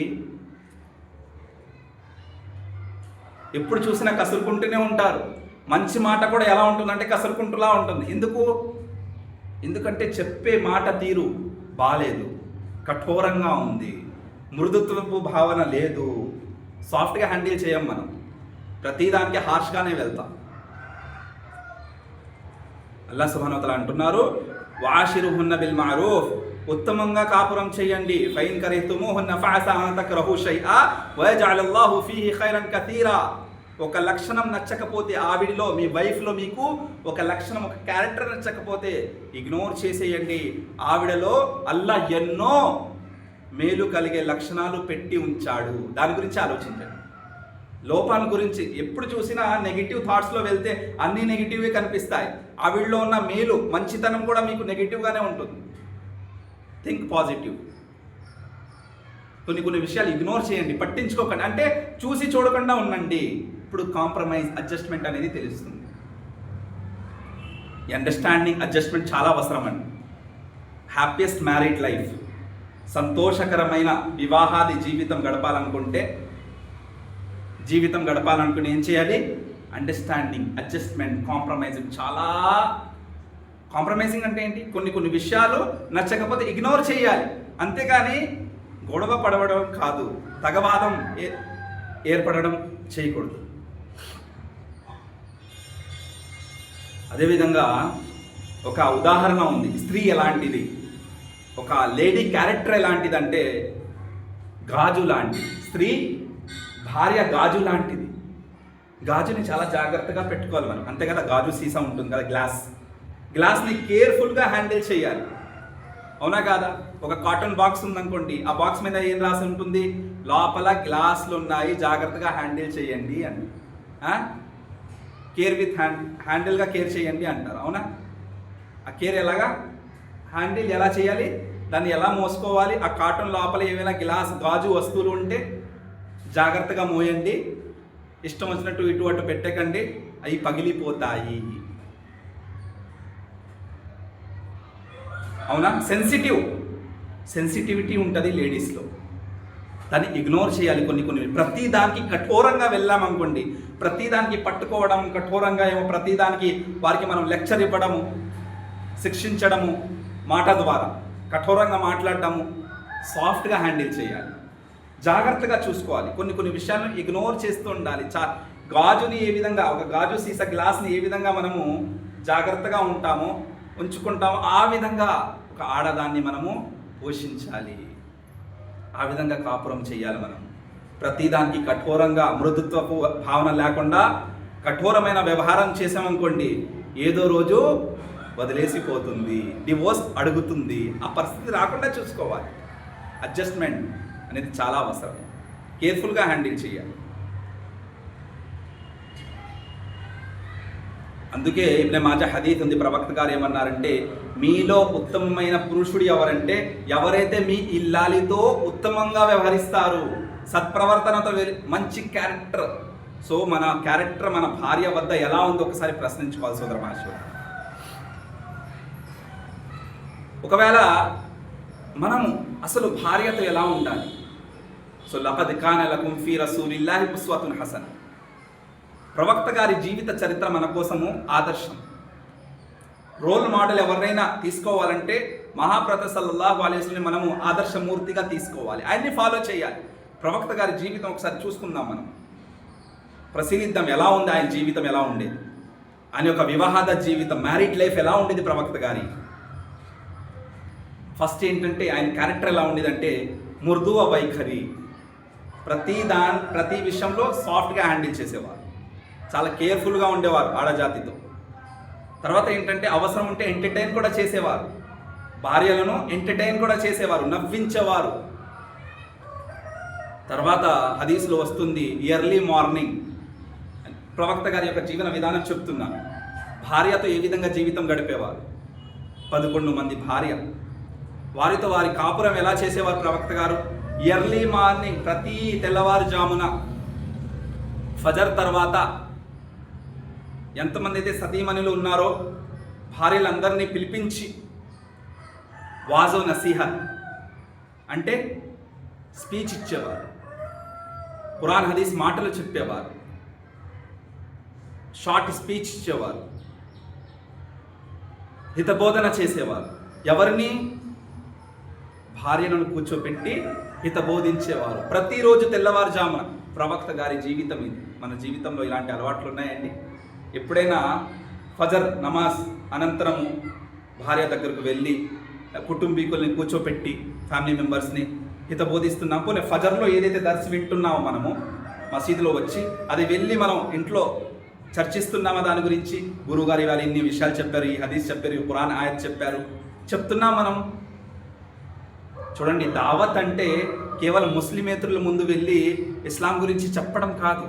Speaker 1: ఎప్పుడు చూసినా కసురుకుంటూనే ఉంటారు. మంచి మాట కూడా ఎలా ఉంటుందంటే కసురుకుంటూలా ఉంటుంది. ఎందుకంటే చెప్పే మాట తీరు బాలేదు, కఠోరంగా ఉంది, మృదుత్వపు భావన లేదు, సాఫ్ట్గా హ్యాండిల్ చేయం మనం, ప్రతిదానికి హార్ష్గానే వెళ్తాం. అల్లాహ్ సుబ్హానహు వ తఆలా అంటున్నారు, వఆషిరుహున్న బిల్ మఅరూఫ్, ఉత్తమంగా కాపురం చేయండి. ఫైన్ కరిహ్తుమూహున్న ఫఅసా అన్ తక్రహు షైఆ వయజఅలల్లాహు ఫీహి ఖైరన్ కతీరా, ఒక లక్షణం నచ్చకపోతే ఆవిడిలో, మీ వైఫ్లో మీకు ఒక లక్షణం, ఒక క్యారెక్టర్ నచ్చకపోతే ఇగ్నోర్ చేసేయండి. ఆవిడలో అల్లాహ్ ఎన్నో మేలు కలిగే లక్షణాలు పెట్టి ఉంచాడు. దాని గురించి ఆలోచించండి. లోపాల గురించి ఎప్పుడు చూసినా నెగిటివ్ థాట్స్లో వెళ్తే అన్ని నెగిటివ్వే కనిపిస్తాయి. ఆవిడలో ఉన్న మేలు, మంచితనం కూడా మీకు నెగిటివ్గానే ఉంటుంది. Think positive. కొన్ని విషయాలు ఇగ్నోర్ చేయండి, పట్టించుకోకండి. అంటే చూసి చూడకుండా ఉండండి. ఇప్పుడు కాంప్రమైజ్, అడ్జస్ట్మెంట్ అనేది తెలుస్తుంది. అండర్స్టాండింగ్, అడ్జస్ట్మెంట్ చాలా అవసరం అండి. హ్యాపీయెస్ట్ మ్యారీడ్ లైఫ్, సంతోషకరమైన వివాహాది జీవితం గడపాలనుకుని ఏం చేయాలి? Understanding, adjustment, compromising. చాలా కాంప్రమైజింగ్ అంటే ఏంటి? కొన్ని విషయాలు నచ్చకపోతే ఇగ్నోర్ చేయాలి, అంతేగాని గొడవ పడవడం కాదు, తగవాదం ఏర్పడడం చేయకూడదు. అదేవిధంగా ఒక ఉదాహరణ ఉంది. స్త్రీ ఎలాంటిది, ఒక లేడీ క్యారెక్టర్ ఎలాంటిదంటే గాజు లాంటిది. స్త్రీ భార్య గాజు లాంటిది. గాజుని చాలా జాగ్రత్తగా పెట్టుకోవాలి మనం, అంతే కదా. గాజు సీసా ఉంటుంది కదా, గ్లాస్ని కేర్ఫుల్గా హ్యాండిల్ చేయాలి, అవునా కాదా. ఒక కాటన్ బాక్స్ ఉందనుకోండి, ఆ బాక్స్ మీద ఏం రాసి ఉంటుంది, లోపల గ్లాసులు ఉన్నాయి, జాగ్రత్తగా హ్యాండిల్ చేయండి అని. కేర్ విత్ హ్యాండిల్గా కేర్ చేయండి అంటారు, అవునా. ఆ కేర్ ఎలాగా, హ్యాండిల్ ఎలా చేయాలి, దాన్ని ఎలా మోసుకోవాలి, ఆ కాటన్ లోపల ఏమైనా గాజు వస్తువులు ఉంటే జాగ్రత్తగా మోయండి, ఇష్టం వచ్చినట్టు ఇటు అటు పెట్టకండి, అవి పగిలిపోతాయి, అవునా. సెన్సిటివిటీ ఉంటుంది లేడీస్లో, దాన్ని ఇగ్నోర్ చేయాలి. కొన్ని ప్రతి దానికి కఠోరంగా వెళ్ళామనుకోండి, ప్రతి దానికి పట్టుకోవడం, కఠోరంగా ఏమో ప్రతి దానికి వారికి మనం లెక్చర్ ఇవ్వడము, శిక్షించడము, మాట ద్వారా కఠోరంగా మాట్లాడటము, సాఫ్ట్గా హ్యాండిల్ చేయాలి, జాగ్రత్తగా చూసుకోవాలి. కొన్ని విషయాలను ఇగ్నోర్ చేస్తూ ఉండాలి. గాజుని ఏ విధంగా, ఒక గాజు సీసా గ్లాస్ని ఏ విధంగా మనము జాగ్రత్తగా ఉంటామో ఉంచుకుంటామో ఆ విధంగా ఒక ఆడదాన్ని మనము పోషించాలి, ఆ విధంగా కాపురం చేయాలి. మనం ప్రతిదానికి కఠోరంగా, మృదుత్వపు భావన లేకుండా కఠోరమైన వ్యవహారం చేసామనుకోండి, ఏదో రోజు వదిలేసిపోతుంది, డివోర్స్ అడుగుతుంది. ఆ పరిస్థితి రాకుండా చూసుకోవాలి. అడ్జస్ట్మెంట్ అనేది చాలా అవసరం, కేర్ఫుల్గా హ్యాండిల్ చేయాలి. అందుకే ఇబ్నే మాజా హదీత్ ఉంది, ప్రవక్త గారు ఏమన్నారంటే, మీలో ఉత్తమమైన పురుషుడు ఎవరంటే ఎవరైతే మీ ఇల్లాలితో ఉత్తమంగా వ్యవహరిస్తారు, సత్ప్రవర్తనతో, మంచి క్యారెక్టర్. సో మన క్యారెక్టర్ మన భార్య వద్ద ఎలా ఉందో ఒకసారి ప్రశ్నించుకోవాలి సోదర మహాశయులారా. ఒకవేళ మనము అసలు భార్యతో ఎలా ఉండాలి, సో లఖద్ కాన లకుం ఫీ రసూలిల్లాహి ఉస్వతున్ హసన, ప్రవక్త గారి జీవిత చరిత్ర మన కోసము ఆదర్శం. రోల్ మోడల్ ఎవరినైనా తీసుకోవాలంటే మహాప్రవక్త సల్లల్లాహు అలైహి వసల్లం మనము ఆదర్శమూర్తిగా తీసుకోవాలి, ఆయన్ని ఫాలో చేయాలి. ప్రవక్త గారి జీవితం ఒకసారి చూసుకుందాం, మనం పరిశీలిద్దాం ఎలా ఉంది ఆయన జీవితం, ఎలా ఉండేది, ఆయన యొక్క వివాహాద జీవితం, మ్యారీడ్ లైఫ్ ఎలా ఉండేది ప్రవక్త గారి. ఫస్ట్ ఏంటంటే ఆయన క్యారెక్టర్ ఎలా ఉండేదంటే మృదువ వైఖరి, ప్రతి విషయంలో సాఫ్ట్గా హ్యాండిల్ చేసేవారు, చాలా కేర్ఫుల్గా ఉండేవారు ఆడజాతితో. తర్వాత ఏంటంటే అవసరం ఉంటే ఎంటర్టైన్ కూడా చేసేవారు, భార్యలను ఎంటర్టైన్ కూడా చేసేవారు, నవ్వించేవారు. తర్వాత హదీస్లో వస్తుంది ఎర్లీ మార్నింగ్, ప్రవక్త గారి యొక్క జీవన విధానం చెప్తున్నాను. భార్యతో ఏ విధంగా జీవితం గడిపేవారు, 11 మంది భార్య, వారితో వారి కాపురం ఎలా చేసేవారు ప్రవక్త గారు. ఎర్లీ మార్నింగ్, ప్రతి తెల్లవారుజామున ఫజర్ తర్వాత ఎంతమంది అయితే సతీమణులు ఉన్నారో భార్యలందరినీ పిలిపించి వాజో నసీహత్ అంటే స్పీచ్ ఇచ్చేవారు, ఖురాన్ హదీస్ మాటలు చెప్పేవారు, షార్ట్ స్పీచ్ ఇచ్చేవారు, హితబోధన చేసేవారు. ఎవరిని, భార్యలను కూర్చోపెట్టి హితబోధించేవారు ప్రతిరోజు తెల్లవారుజామున. ప్రవక్త గారి జీవితం ఇది. మన జీవితంలో ఇలాంటి అలవాట్లు ఉన్నాయండి. ఎప్పుడైనా ఫజర్ నమాజ్ అనంతరము భార్య దగ్గరకు వెళ్ళి కుటుంబీకుల్ని కూర్చోపెట్టి ఫ్యామిలీ మెంబర్స్ని హితబోధిస్తున్నాం. పోనీ ఫజర్లో ఏదైతే దర్శ వింటున్నామో మనము మసీదులో వచ్చి అది వెళ్ళి మనం ఇంట్లో చర్చిస్తున్నామా దాని గురించి, గురువుగారు ఇవాళ ఇన్ని విషయాలు చెప్పారు, ఈ హదీస్ చెప్పారు, ఈ ఖురాన్ ఆయత్ చెప్పారు, చెప్తున్నాం మనం. చూడండి, దావత్ అంటే కేవలం ముస్లిమేతరుల ముందు వెళ్ళి ఇస్లాం గురించి చెప్పడం కాదు.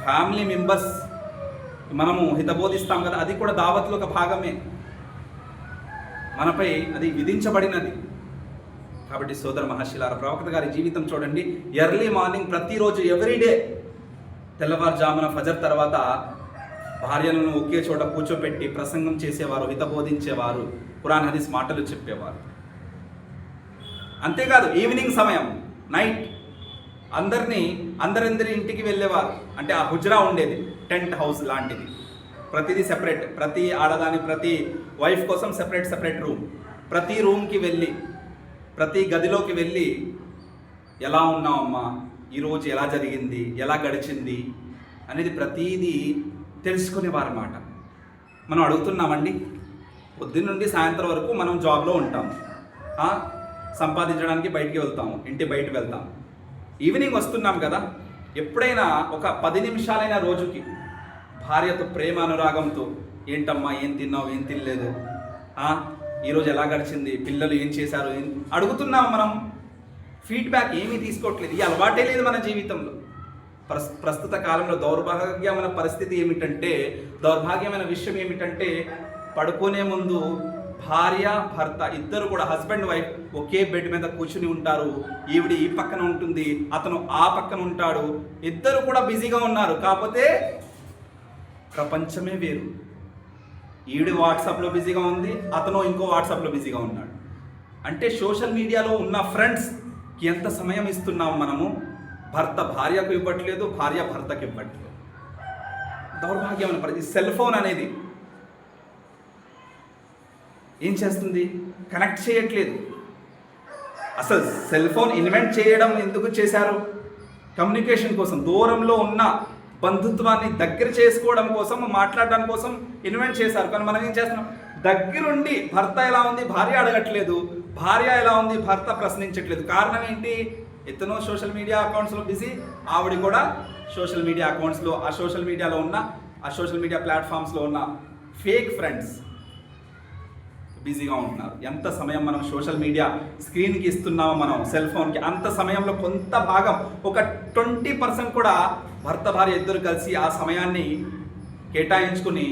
Speaker 1: ఫ్యామిలీ మెంబర్స్ మనము హితబోధిస్తాం కదా, అది కూడా దావత్లో ఒక భాగమే, మనపై అది విధించబడినది. కాబట్టి సోదర మహర్షులారా, ప్రవక్త గారి జీవితం చూడండి. ఎర్లీ మార్నింగ్ ప్రతిరోజు ఎవ్రీడే తెల్లవారుజామున ఫజర్ తర్వాత భార్యలను ఒకే చోట కూర్చోపెట్టి ప్రసంగం చేసేవారు, హితబోధించేవారు, ఖురాన్ హదీస్ మాటలు చెప్పేవారు. అంతేకాదు ఈవినింగ్ సమయం, నైట్ అందరి ఇంటికి వెళ్ళేవారు. అంటే ఆ హుజ్రా ఉండేది, టెంట్ హౌస్ లాంటిది, ప్రతిదీ సెపరేట్, ప్రతి ఆడదాని ప్రతి వైఫ్ కోసం సెపరేట్ రూమ్. ప్రతి రూమ్కి వెళ్ళి, ప్రతి గదిలోకి వెళ్ళి ఎలా ఉన్నావమ్మా, ఈరోజు ఎలా జరిగింది, ఎలా గడిచింది అనేది ప్రతీదీ తెలుసుకునేవారన్నమాట. మనం అడుగుతున్నామండి, పొద్దున్న నుండి సాయంత్రం వరకు మనం జాబ్లో ఉంటాము, సంపాదించడానికి బయటికి వెళ్తాము, ఇంటి బయట వెళ్తాము. ఈవినింగ్ వస్తున్నాం కదా, ఎప్పుడైనా ఒక 10 నిమిషాలైనా రోజుకి భార్యతో ప్రేమ అనురాగంతో, ఏంటమ్మా ఏం తిన్నావు, ఏం తినలేదు, ఈరోజు ఎలా గడిచింది, పిల్లలు ఏం చేశారు అడుగుతున్నాం. మనం ఫీడ్బ్యాక్ ఏమీ తీసుకోవట్లేదు. ఈ అలవాటే లేదు మన జీవితంలో. ప్రస్తుత కాలంలో దౌర్భాగ్యమైన పరిస్థితి ఏమిటంటే, దౌర్భాగ్యమైన విషయం ఏమిటంటే, పడుకునే ముందు భార్య భర్త ఇద్దరు కూడా హస్బెండ్ వైఫ్ ఒకే బెడ్ మీద కూర్చుని ఉంటారు. ఈవిడ ఈ పక్కన ఉంటుంది, అతను ఆ పక్కన ఉంటాడు. ఇద్దరు కూడా బిజీగా ఉన్నారు, కాకపోతే ప్రపంచమే వేరు. ఈవిడ వాట్సాప్లో బిజీగా ఉంది, అతను ఇంకో వాట్సాప్లో బిజీగా ఉన్నాడు. అంటే సోషల్ మీడియాలో ఉన్న ఫ్రెండ్స్కి ఎంత సమయం ఇస్తున్నాము మనము? భర్త భార్యకు ఇవ్వట్లేదు, భార్య భర్తకు ఇవ్వట్లేదు. దౌర్భాగ్యమైన పరిస్థితి. సెల్ ఫోన్ అనేది ఏం చేస్తుంది? కనెక్ట్ చేయట్లేదు. అసలు సెల్ ఫోన్ ఇన్వెంట్ చేయడం ఎందుకు చేశారు? కమ్యూనికేషన్ కోసం, దూరంలో ఉన్న బంధుత్వాన్ని దగ్గర చేసుకోవడం కోసం, మాట్లాడడం కోసం ఇన్వెంట్ చేశారు. కానీ మనం ఏం చేస్తున్నాం? దగ్గరుండి భర్త ఎలా ఉంది భార్య అడగట్లేదు, భార్య ఎలా ఉంది భర్త ప్రశ్నించట్లేదు. కారణం ఏంటి? ఇతను సోషల్ మీడియా అకౌంట్స్లో బిజీ, ఆవిడ కూడా సోషల్ మీడియా అకౌంట్స్లో, ఆ సోషల్ మీడియాలో ఉన్న, ఆ సోషల్ మీడియా ప్లాట్ఫామ్స్లో ఉన్న ఫేక్ ఫ్రెండ్స్ బిజీగా ఉంటున్నారు. ఎంత సమయం మనం సోషల్ మీడియా స్క్రీన్కి ఇస్తున్నామో మనం సెల్ ఫోన్కి, అంత సమయంలో కొంత భాగం, ఒక 20% కూడా భర్త భార్య ఇద్దరు కలిసి ఆ సమయాన్ని కేటాయించుకుని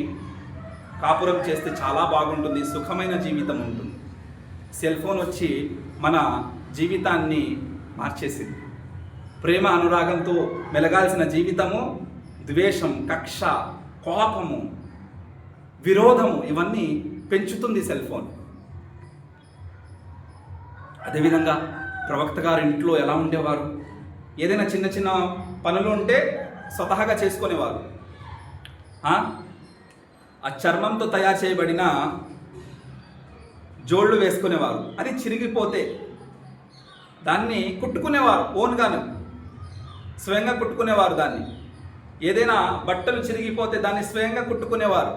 Speaker 1: కాపురం చేస్తే చాలా బాగుంటుంది, సుఖమైన జీవితం ఉంటుంది. సెల్ ఫోన్ వచ్చి మన జీవితాన్ని మార్చేసింది. ప్రేమ అనురాగంతో మెలగాల్సిన జీవితము ద్వేషం, కక్ష, కోపము, విరోధము ఇవన్నీ పెంచుతుంది సెల్ ఫోన్. అదేవిధంగా ప్రవక్త గారు ఇంట్లో ఎలా ఉండేవారు? ఏదైనా చిన్న చిన్న పనులు ఉంటే స్వతహాగా చేసుకునేవారు. ఆ చర్మంతో తయారు చేయబడిన జోళ్ళు వేసుకునేవారు. అది చిరిగిపోతే దాన్ని కుట్టుకునేవారు, ఓన్గాను స్వయంగా కుట్టుకునేవారు. దాన్ని ఏదైనా బట్టలు చిరిగిపోతే దాన్ని స్వయంగా కుట్టుకునేవారు.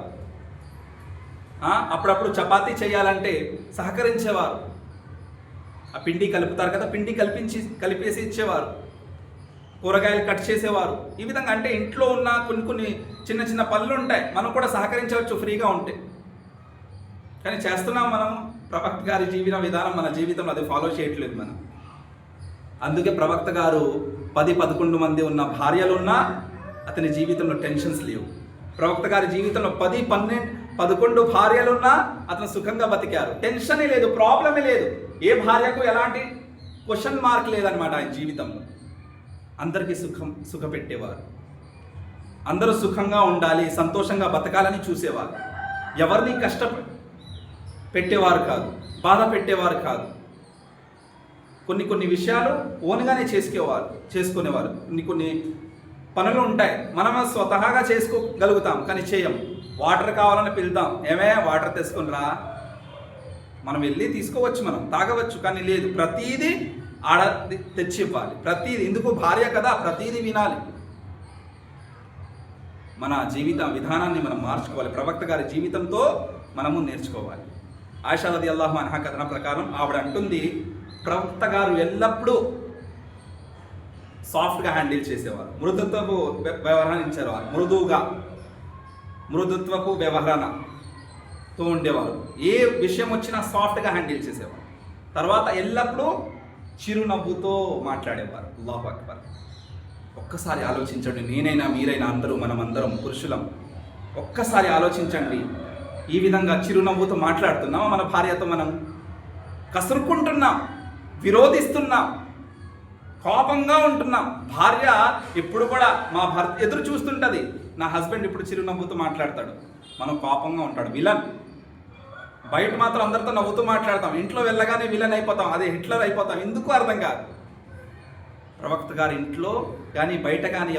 Speaker 1: అప్పుడప్పుడు చపాతీ చేయాలంటే సహకరించేవారు. ఆ పిండి కలుపుతారు కదా, పిండి కలిపేసి ఇచ్చేవారు. కూరగాయలు కట్ చేసేవారు. ఈ విధంగా అంటే ఇంట్లో ఉన్న కొన్ని చిన్న చిన్న పనులు ఉంటాయి, మనం కూడా సహకరించవచ్చు ఫ్రీగా ఉంటే. కానీ చేస్తున్నాం మనం? ప్రవక్త గారి జీవన విధానం మన జీవితంలో అది ఫాలో చేయట్లేదు మనం. అందుకే ప్రవక్త గారు 10-11 మంది ఉన్న భార్యలున్నా అతని జీవితంలో టెన్షన్స్ లేవు. ప్రవక్త గారి జీవితంలో 10-11 భార్యలున్నా అతను సుఖంగా బతికారు. టెన్షనే లేదు, ప్రాబ్లమే లేదు. ఏ భార్యకు ఎలాంటి క్వశ్చన్ మార్క్ లేదనమాట ఆయన జీవితంలో. అందరికీ సుఖ పెట్టేవారు. అందరూ సుఖంగా ఉండాలి, సంతోషంగా బతకాలని చూసేవారు. ఎవరిని పెట్టేవారు కాదు, బాధ పెట్టేవారు కాదు. కొన్ని విషయాలు ఓన్గానే చేసుకునేవారు. కొన్ని పనులు ఉంటాయి మనం స్వతహాగా చేసుకోగలుగుతాం, కానీ చేయం. వాటర్ కావాలని పిలుద్దాం, ఏమే వాటర్ తెచ్చుకుని రా, మనం వెళ్ళి తీసుకోవచ్చు, మనం తాగవచ్చు. కానీ లేదు, ప్రతీదీ ఆడ తెచ్చి ఇవ్వాలి. ప్రతీది ఎందుకు? భార్య కదా, ప్రతీదీ వినాలి. మన జీవిత విధానాన్ని మనం మార్చుకోవాలి. ప్రవక్త గారి జీవితంతో మనము నేర్చుకోవాలి. ఆయిషా రదియల్లాహు అన్హా కథన ప్రకారం ఆవిడ అంటుంది, ప్రవక్త గారు ఎల్లప్పుడూ సాఫ్ట్గా హ్యాండిల్ చేసేవారు, మృదుత్వపు వ్యవహారాన్ని ఇచ్చేవారు. మృదుత్వపు వ్యవహారంతో ఉండేవారు. ఏ విషయం వచ్చినా సాఫ్ట్గా హ్యాండిల్ చేసేవారు. తర్వాత ఎల్లప్పుడూ చిరునవ్వుతో మాట్లాడేవారు. అల్లాహు అక్బర్. ఒక్కసారి ఆలోచించండి, నేనైనా మీరైనా మనమందరం పురుషులం. ఒక్కసారి ఆలోచించండి, ఈ విధంగా చిరునవ్వుతో మాట్లాడుతున్నాం, మన భార్యతో మనం కసురుకుంటున్నాం, విరోధిస్తున్నాం, కోపంగా ఉంటున్నాం. భార్య ఎప్పుడు కూడా మా భర్త ఎదురు చూస్తుంటుంది, నా హస్బెండ్ ఇప్పుడు చిరునవ్వుతో మాట్లాడతాడు, మనం కోపంగా ఉంటాడు, విలన్. బయట మాత్రం అందరితో నవ్వుతూ మాట్లాడతాం, ఇంట్లో వెళ్ళగానే విలన్ అయిపోతాం, అదే హిట్లర్ అయిపోతాం. ఎందుకు అర్థం కాదు. ప్రవక్త గారి ఇంట్లో కానీ బయట కానీ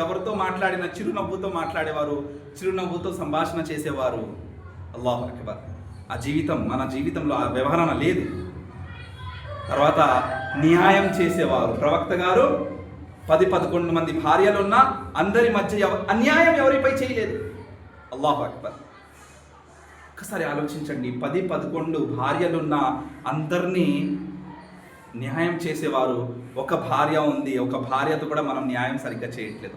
Speaker 1: ఎవరితో మాట్లాడిన చిరునవ్వుతో మాట్లాడేవారు, చిరునవ్వుతో సంభాషణ చేసేవారు. అల్లాహు అక్బర్. ఆ జీవితం మన జీవితంలో ఆ వ్యవహారం లేదు. తర్వాత న్యాయం చేసేవారు. ప్రవక్త గారు 10-11 మంది భార్యలున్నా అందరి మధ్య అన్యాయం ఎవరిపై చేయలేదు. అల్లాహు అక్బర్. ఒక్కసారి ఆలోచించండి, 10-11 భార్యలున్న అందరినీ న్యాయం చేసేవారు ఒక భార్య ఉంది, ఒక భార్యతో కూడా మనం న్యాయం సరిగ్గా చేయట్లేదు.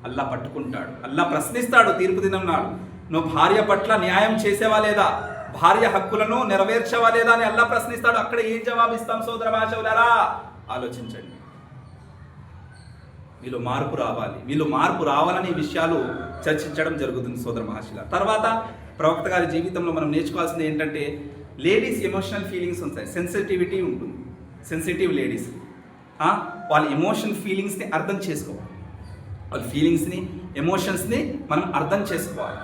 Speaker 1: అల్లా పట్టుకుంటాడు, అల్లా ప్రశ్నిస్తాడు తీర్పు దినం నాడు. నువ్వు భార్య పట్ల న్యాయం చేసేవా లేదా, భార్య హక్కులను నెరవేర్చవా లేదా అని అల్లా ప్రశ్నిస్తాడు. అక్కడ ఏం జవాబిస్తాం సోదర భాషలారా? ఆలోచించండి. వీళ్ళు మార్పు రావాలని విషయాలు చర్చించడం జరుగుతుంది సోదర మహాశిల. తర్వాత ప్రవక్త గారి జీవితంలో మనం నేర్చుకోవాల్సింది ఏంటంటే, లేడీస్ ఎమోషనల్ ఫీలింగ్స్ ఉంటాయి, సెన్సిటివిటీ ఉంటుంది. సెన్సిటివ్ లేడీస్ వాళ్ళ ఫీలింగ్స్ని అర్థం చేసుకోవాలి. వాళ్ళ ఫీలింగ్స్ని, ఎమోషన్స్ని మనం అర్థం చేసుకోవాలి.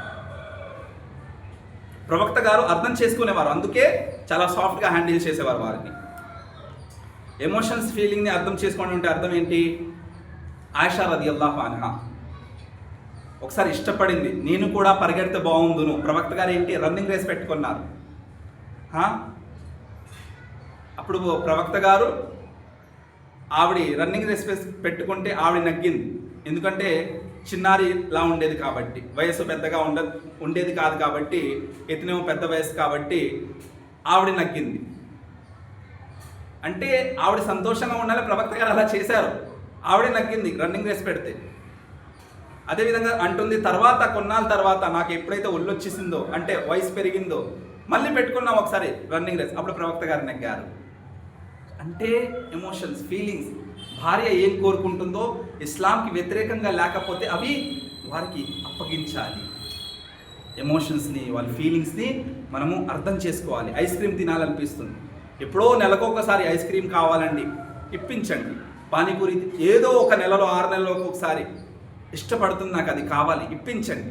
Speaker 1: ప్రవక్త గారు అర్థం చేసుకునేవారు, అందుకే చాలా సాఫ్ట్గా హ్యాండిల్ చేసేవారు వారిని. ఎమోషన్స్ ఫీలింగ్ని అర్థం చేసుకోవడం అంటే అర్థం ఏంటి? ఆయిషా రదియల్లాహు అన్హా ఒకసారి ఇష్టపడింది, నేను కూడా పరిగెడితే బాగుందును. ప్రవక్త గారు ఏంటి, రన్నింగ్ రేస్ పెట్టుకున్నారు. అప్పుడు ప్రవక్త గారు ఆవిడ రన్నింగ్ రేస్ పెట్టుకుంటే ఆవిడ నగ్గింది. ఎందుకంటే చిన్నారిలా ఉండేది కాబట్టి, వయసు పెద్దగా ఉండేది కాదు కాబట్టి, ఇతనేమో పెద్ద వయసు కాబట్టి ఆవిడ నగ్గింది. అంటే ఆవిడ సంతోషంగా ఉండాలి, ప్రవక్త గారు అలా చేశారు. ఆవిడే నగ్గింది రన్నింగ్ రేస్ పెడితే. అదేవిధంగా అంటుంది, తర్వాత కొన్నాళ్ళ తర్వాత నాకు ఎప్పుడైతే ఒళ్ళొచ్చేసిందో, అంటే వయసు పెరిగిందో, మళ్ళీ పెట్టుకున్నాం ఒకసారి రన్నింగ్ రేస్, అప్పుడు ప్రవక్త గారు నగ్గారు. అంటే ఎమోషన్స్, ఫీలింగ్స్, భార్య ఏం కోరుకుంటుందో ఇస్లాంకి వ్యతిరేకంగా లేకపోతే అవి వారికి అప్పగించాలి. ఎమోషన్స్ని, వాళ్ళ ఫీలింగ్స్ని మనము అర్థం చేసుకోవాలి. ఐస్ క్రీమ్ తినాలనిపిస్తుంది, ఎప్పుడో నెలకొకసారి ఐస్ క్రీమ్ కావాలండి, ఇప్పించండి. పానీపూరి ఏదో ఒక నెలలో 6 నెలలకు ఒకసారి ఇష్టపడుతుంది, నాకు అది కావాలి, ఇప్పించండి.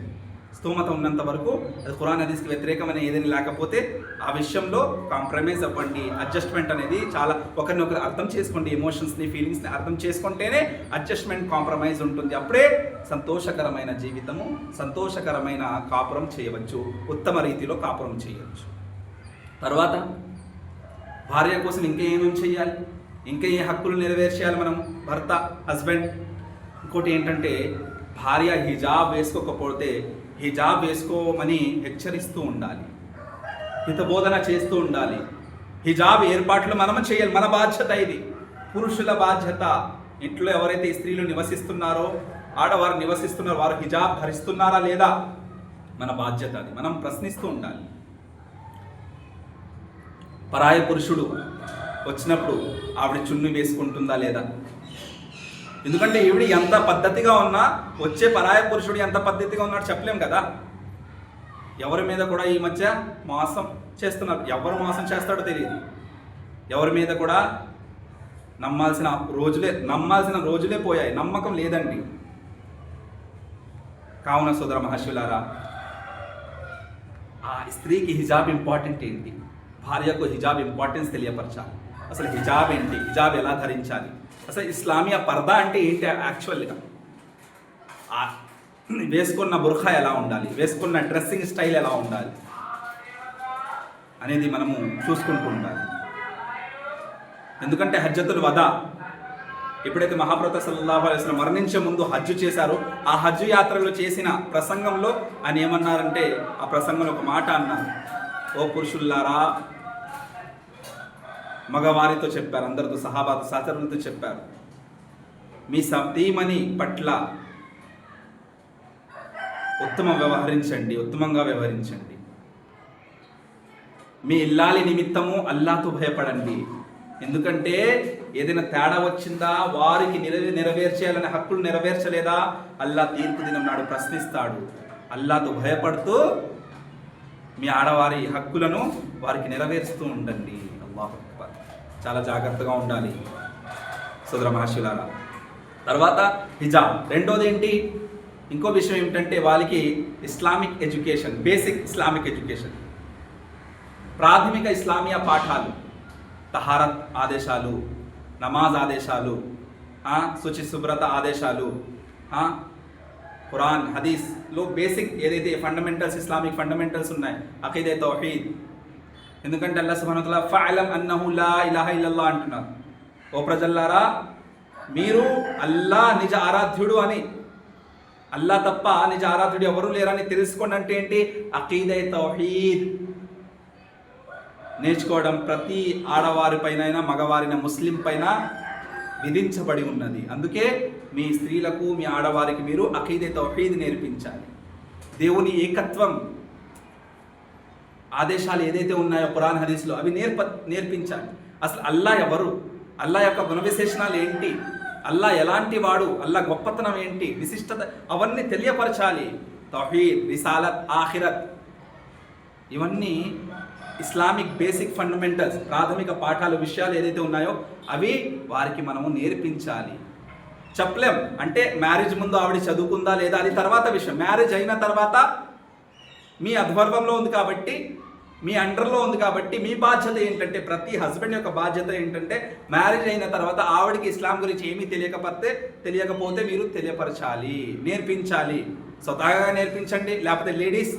Speaker 1: స్తోమత ఉన్నంత వరకు. అది ఖురాన్ హదీస్కి వ్యతిరేకమైన ఏదైనా లేకపోతే ఆ విషయంలో కాంప్రమైజ్ అవ్వండి. అడ్జస్ట్మెంట్ అనేది చాలా, ఒకరినొకరు అర్థం చేసుకోండి. ఎమోషన్స్ని, ఫీలింగ్స్ని అర్థం చేసుకుంటేనే అడ్జస్ట్మెంట్, కాంప్రమైజ్ ఉంటుంది. అప్పుడే సంతోషకరమైన జీవితము, సంతోషకరమైన కాపురం చేయవచ్చు, ఉత్తమ రీతిలో కాపురం చేయవచ్చు. తర్వాత భార్య కోసం ఇంకా ఏమేమి చేయాలి, ఇంకా ఏ హక్కులు నెరవేర్చేయాలి మనం, భర్త, హస్బెండ్. ఇంకోటి ఏంటంటే, భార్య హిజాబ్ వేసుకోకపోతే హిజాబ్ వేసుకోమని హెచ్చరిస్తూ ఉండాలి, హితబోధన చేస్తూ ఉండాలి. హిజాబ్ ఏర్పాట్లు మనం చేయాలి, మన బాధ్యత ఇది, పురుషుల బాధ్యత. ఇంట్లో ఎవరైతే స్త్రీలు నివసిస్తున్నారో, ఆడవారు నివసిస్తున్నారో, వారు హిజాబ్ ధరిస్తున్నారా లేదా మన బాధ్యత, అది మనం ప్రశ్నిస్తూ ఉండాలి. పరాయ పురుషుడు వచ్చినప్పుడు ఆవిడ చున్ని వేసుకుంటుందా లేదా, ఎందుకంటే ఈవిడ ఎంత పద్ధతిగా ఉన్నా వచ్చే పరాయ పురుషుడు ఎంత పద్ధతిగా ఉన్నాడు చెప్పలేం కదా. ఎవరి మీద కూడా ఈ మధ్య మోసం చేస్తున్నారు, ఎవరు మోసం చేస్తాడో తెలియదు. ఎవరి మీద కూడా నమ్మాల్సిన రోజులే పోయాయి, నమ్మకం లేదండి. కావున సోదర మహాశివులారా, ఆ స్త్రీకి హిజాబ్ ఇంపార్టెంట్ ఏంటి, భార్యకు హిజాబ్ ఇంపార్టెన్స్ తెలియపరచాలి. అసలు హిజాబ్ ఏంటి, హిజాబ్ ఎలా ధరించాలి, అసలు ఇస్లామియా పర్దా అంటే ఏంటి, యాక్చువల్గా వేసుకున్న బుర్ఖా ఎలా ఉండాలి, వేసుకున్న డ్రెస్సింగ్ స్టైల్ ఎలా ఉండాలి అనేది మనము చూసుకుంటూ ఉండాలి. ఎందుకంటే హజ్జతుల్ వదా, ఎప్పుడైతే మహాప్రవక్త సల్లల్లాహు అలైహి వసల్లం మరణించే ముందు హజ్జు చేశారో, ఆ హజ్జు యాత్రలో చేసిన ప్రసంగంలో ఆయన ఏమన్నారంటే, ఆ ప్రసంగంలో ఒక మాట అన్నారు, ఓ పురుషుల్లారా, మగవారితో చెప్పారు, అందరితో, సహాబాతో, సహచరులతో చెప్పారు, మీ సతీమణి పట్ల ఉత్తమంగా వ్యవహరించండి. మీ ఇల్లాలి నిమిత్తము అల్లాతో భయపడండి. ఎందుకంటే ఏదైనా తేడా వచ్చిందా, వారికి నెరవేర్చేయాలనే హక్కులు నెరవేర్చలేదా, అల్లా తీర్పు దినం నాడు ప్రశ్నిస్తాడు. అల్లాతో భయపడుతూ మీ ఆడవారి హక్కులను వారికి నెరవేరుస్తూ ఉండండి. అల్లాహు అక్బర్. చాలా జాగ్రత్తగా ఉండాలి సోదర మహాశివులారా. తర్వాత హిజాబ్. రెండోది ఏంటి, ఇంకో విషయం ఏమిటంటే, వాళ్ళకి Islamic education, basic Islamic education, ప్రాథమిక ఇస్లామియా పాఠాలు, తహారత్ ఆదేశాలు, నమాజ్ ఆదేశాలు, శుచి శుభ్రత ఆదేశాలు, ఖురాన్ హదీస్లో బేసిక్ ఏదైతే ఫండమెంటల్స్, ఇస్లామిక్ ఫండమెంటల్స్ ఉన్నాయి, అఖీదా తౌహీద్. ఎందుకంటే అల్లాహ్ సుబ్హానహు వ తఆలా ఫఅలం అన్నహు లా ఇలాహ ఇల్లల్లాహ్ అంటున్నారు. ఓ ప్రజల్లారా, మీరు అల్లా నిజ ఆరాధ్యుడు అని, అల్లా తప్ప నిజ ఆరాధ్యుడు ఎవరూ లేరని తెలుసుకోండి అంటే ఏంటి? అకీదే తౌహీద్ నేర్చుకోవడం ప్రతి ఆడవారి పైన మగవారిన ముస్లిం పైన విధించబడి ఉన్నది. అందుకే మీ స్త్రీలకు మీ ఆడవారికి మీరు అకీదే తౌహీద్ నేర్పించాలి. దేవుని ఏకత్వం ఆదేశాలు ఏదైతే ఉన్నాయో ఖురాన్ హదీస్లో అవి నేర్పించాలి. అసలు అల్లా ఎవరు, అల్లా యొక్క గుణ విశేషణాలు ఏంటి, అల్లా ఎలాంటి వాడు, అల్లా గొప్పతనం ఏంటి, విశిష్టత అవన్నీ తెలియపరచాలి. తౌహీద్, రిసాలత్, ఆఖిరత్ ఇవన్నీ ఇస్లామిక్ బేసిక్ ఫండమెంటల్స్ ప్రాథమిక పాఠాలు విషయాలు ఏదైతే ఉన్నాయో అవి వారికి మనము నేర్పించాలి. చెప్పలేం అంటే మ్యారేజ్ ముందు ఆవిడ చదువుకుందా లేదా అది తర్వాత విషయం. మ్యారేజ్ అయిన తర్వాత మీ అధ్వర్వంలో ఉంది కాబట్టి, మీ అండర్లో ఉంది కాబట్టి మీ బాధ్యత ఏంటంటే, ప్రతి హస్బెండ్ యొక్క బాధ్యత ఏంటంటే మ్యారేజ్ అయిన తర్వాత ఆవిడకి ఇస్లాం గురించి ఏమీ తెలియకపోతే మీరు తెలియపరచాలి, నేర్పించాలి. స్వతహాగా నేర్పించండి, లేకపోతే లేడీస్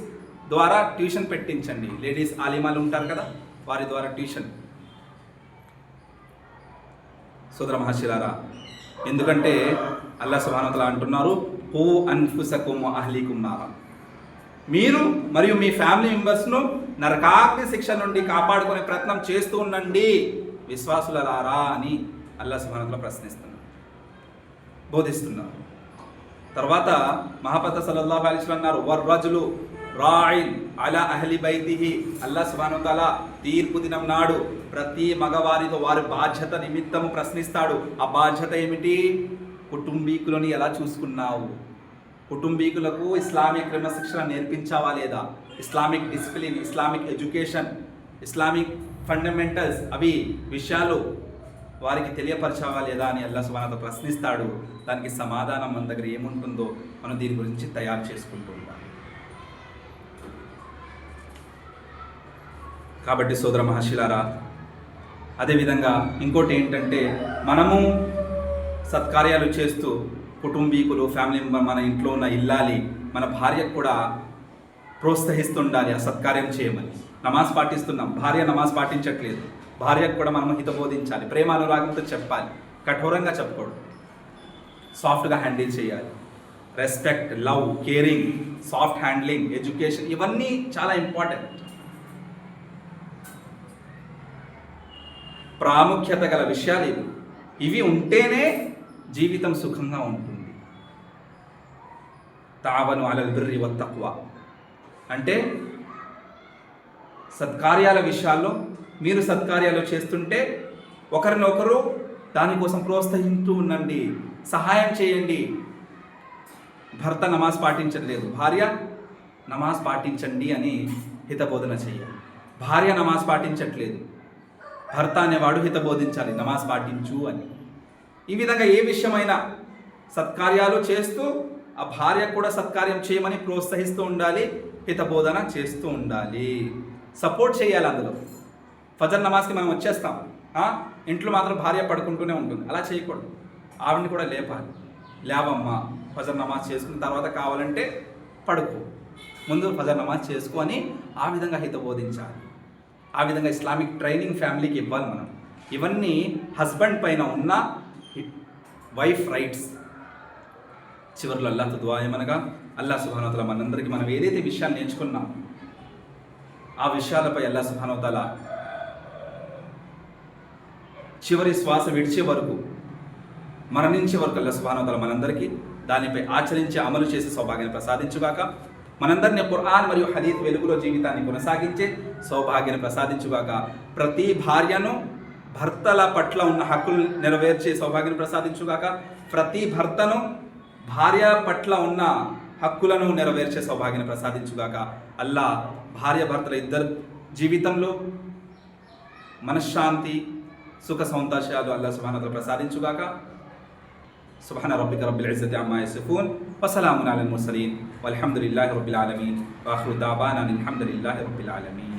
Speaker 1: ద్వారా ట్యూషన్ పెట్టించండి. లేడీస్ ఆలిమాలు ఉంటారు కదా, వారి ద్వారా ట్యూషన్. సోదర మహర్షిలారా, ఎందుకంటే అల్లాహ్ సుబ్హానహు వ తఆలా అంటున్నారు, హూ అన్ఫుసకుమ్ వ అహ్లీకుమ్ నారా, మీరు మరియు మీ ఫ్యామిలీ మెంబర్స్ను నరకాగ్ని శిక్ష నుండి కాపాడుకునే ప్రయత్నం చేస్తూ ఉండండి విశ్వాసులారా అని అల్లాహ్ సుబ్హానహు వ తఆలా ప్రశ్నిస్తున్నారు, బోధిస్తున్నారు. తర్వాత మహాపత సల్లల్లాహు అలైహి వసల్లం అన్నారు, వర్రజులు రాయిన్ అలా అహ్లి బైతిహి, అల్లాహ్ సుబ్హానహు వ తఆలా తీర్పు దినం నాడు ప్రతి మగవారితో వారి బాధ్యత నిమిత్తము ప్రశ్నిస్తాడు. ఆ బాధ్యత ఏమిటి? కుటుంబీకులని ఎలా చూసుకున్నావు, కుటుంబీకులకు ఇస్లామిక్ క్రమశిక్షణ నేర్పించావా లేదా, Islamic discipline, Islamic education, Islamic fundamentals అవి విషయాలు వారికి తెలియపరచావా లేదా అని అల్లాహ్ సుబ్హానహు వ తఆలా ప్రశ్నిస్తాడు. దానికి సమాధానం మన దగ్గర ఏముంటుందో మనం దీని గురించి తయారు చేసుకుంటూ ఉంటాం. కాబట్టి సోదర మహర్షిలారా, అదేవిధంగా ఇంకోటి ఏంటంటే, మనము సత్కార్యాలు చేస్తూ కుటుంబీకులు, ఫ్యామిలీ మెంబర్, మన ఇంట్లో ఉన్న ఇల్లాలి, మన భార్యకు కూడా ప్రోత్సహిస్తుండాలి ఆ సత్కార్యం చేయమని. నమాజ్ పాటిస్తున్నాం, భార్య నమాజ్ పాటించట్లేదు, భార్యకు కూడా మనం హితబోధించాలి, ప్రేమ అనురాగంతో చెప్పాలి, కఠోరంగా చెప్పకూడదు, సాఫ్ట్గా హ్యాండిల్ చేయాలి. Respect, love, caring, soft handling, education ఇవన్నీ చాలా ఇంపార్టెంట్, ప్రాముఖ్యత గల విషయాలు ఇవి. ఇవి ఉంటేనే జీవితం సుఖంగా ఉంటుంది. తావను అలల్ బిర్రి వత్తఖ్వా అంటే సత్కార్యాల విషయాల్లో మీరు సత్కార్యాలు చేస్తుంటే ఒకరినొకరు దానికోసం ప్రోత్సహిస్తూ ఉండండి, సహాయం చేయండి. భర్త నమాజ్ పాటించట్లేదు, భార్య నమాజ్ పాటించండి అని హితబోధన చేయాలి. భార్య నమాజ్ పాటించట్లేదు, భర్త అనేవాడు హితబోధించాలి, నమాజ్ పాటించు అని. ఈ విధంగా ఏ విషయమైనా సత్కార్యాలు చేస్తూ ఆ భార్య కూడా సత్కార్యం చేయమని ప్రోత్సహిస్తూ ఉండాలి, హితబోధన చేస్తూ ఉండాలి, సపోర్ట్ చేయాలి. అందులో ఫజర్ నమాజ్కి మనం వచ్చేస్తాం, ఇంట్లో మాత్రం భార్య పడుకుంటూనే ఉంటుంది, అలా చేయకూడదు. ఆవిడని కూడా లేపాలి, లేవమ్మా ఫజర్ నమాజ్ చేసుకున్న తర్వాత కావాలంటే పడుకో, ముందు ఫజర్ నమాజ్ చేసుకో అని ఆ విధంగా హితబోధించాలి. ఆ విధంగా ఇస్లామిక్ ట్రైనింగ్ ఫ్యామిలీకి ఇవ్వాలి మనం. ఇవన్నీ హస్బెండ్ పైన ఉన్న వైఫ్ రైట్స్. చివరిలో అల్లాహ్తో దుఆ ఏమనగా, అల్లాహ్ సుబ్హానహు వ తఆలా మనందరికీ మనం ఏదైతే విషయాలు నేర్చుకున్నాం ఆ విషయాలపై అల్లాహ్ సుబ్హానహు వ తఆలా చివరి శ్వాస విడిచే వరకు, మరణించే వరకు అల్లాహ్ సుబ్హానహు వ తఆలా మనందరికీ దానిపై ఆచరించి అమలు చేసే సౌభాగ్యాన్ని ప్రసాదించుగాక. మనందరినీ ఖురాన్ మరియు హదీత్ వెలుగులో జీవితాన్ని కొనసాగించే సౌభాగ్యాన్ని ప్రసాదించుగాక. ప్రతి భార్యను భర్తల పట్ల ఉన్న హక్కులు నెరవేర్చే సౌభాగ్యాన్ని ప్రసాదించుగాక. ప్రతి భర్తను భార్య పట్ల ఉన్న హక్కులను నెరవేర్చే సౌభాగ్యాన్ని ప్రసాదించుగాక. అల్లా భార్య భర్తల ఇద్దరు జీవితంలో మనశ్శాంతి, సుఖ సంతోషాలు అల్లాహ్ సుబ్హానహు వ తఆలా ప్రసాదించుగాక. సుబ్హాన రబ్బిక రబ్బిల్ ఇజ్జతి అమ్మా యసిఫూన్ వ సలామున్ అలల్ ముర్సలీన్ వల్హమ్దులిల్లాహి రబ్బిల్ ఆలమీన్. వఆఖిరు దావానా అనిల్ హమ్దులిల్లాహి రబ్బిల్ ఆలమీన్.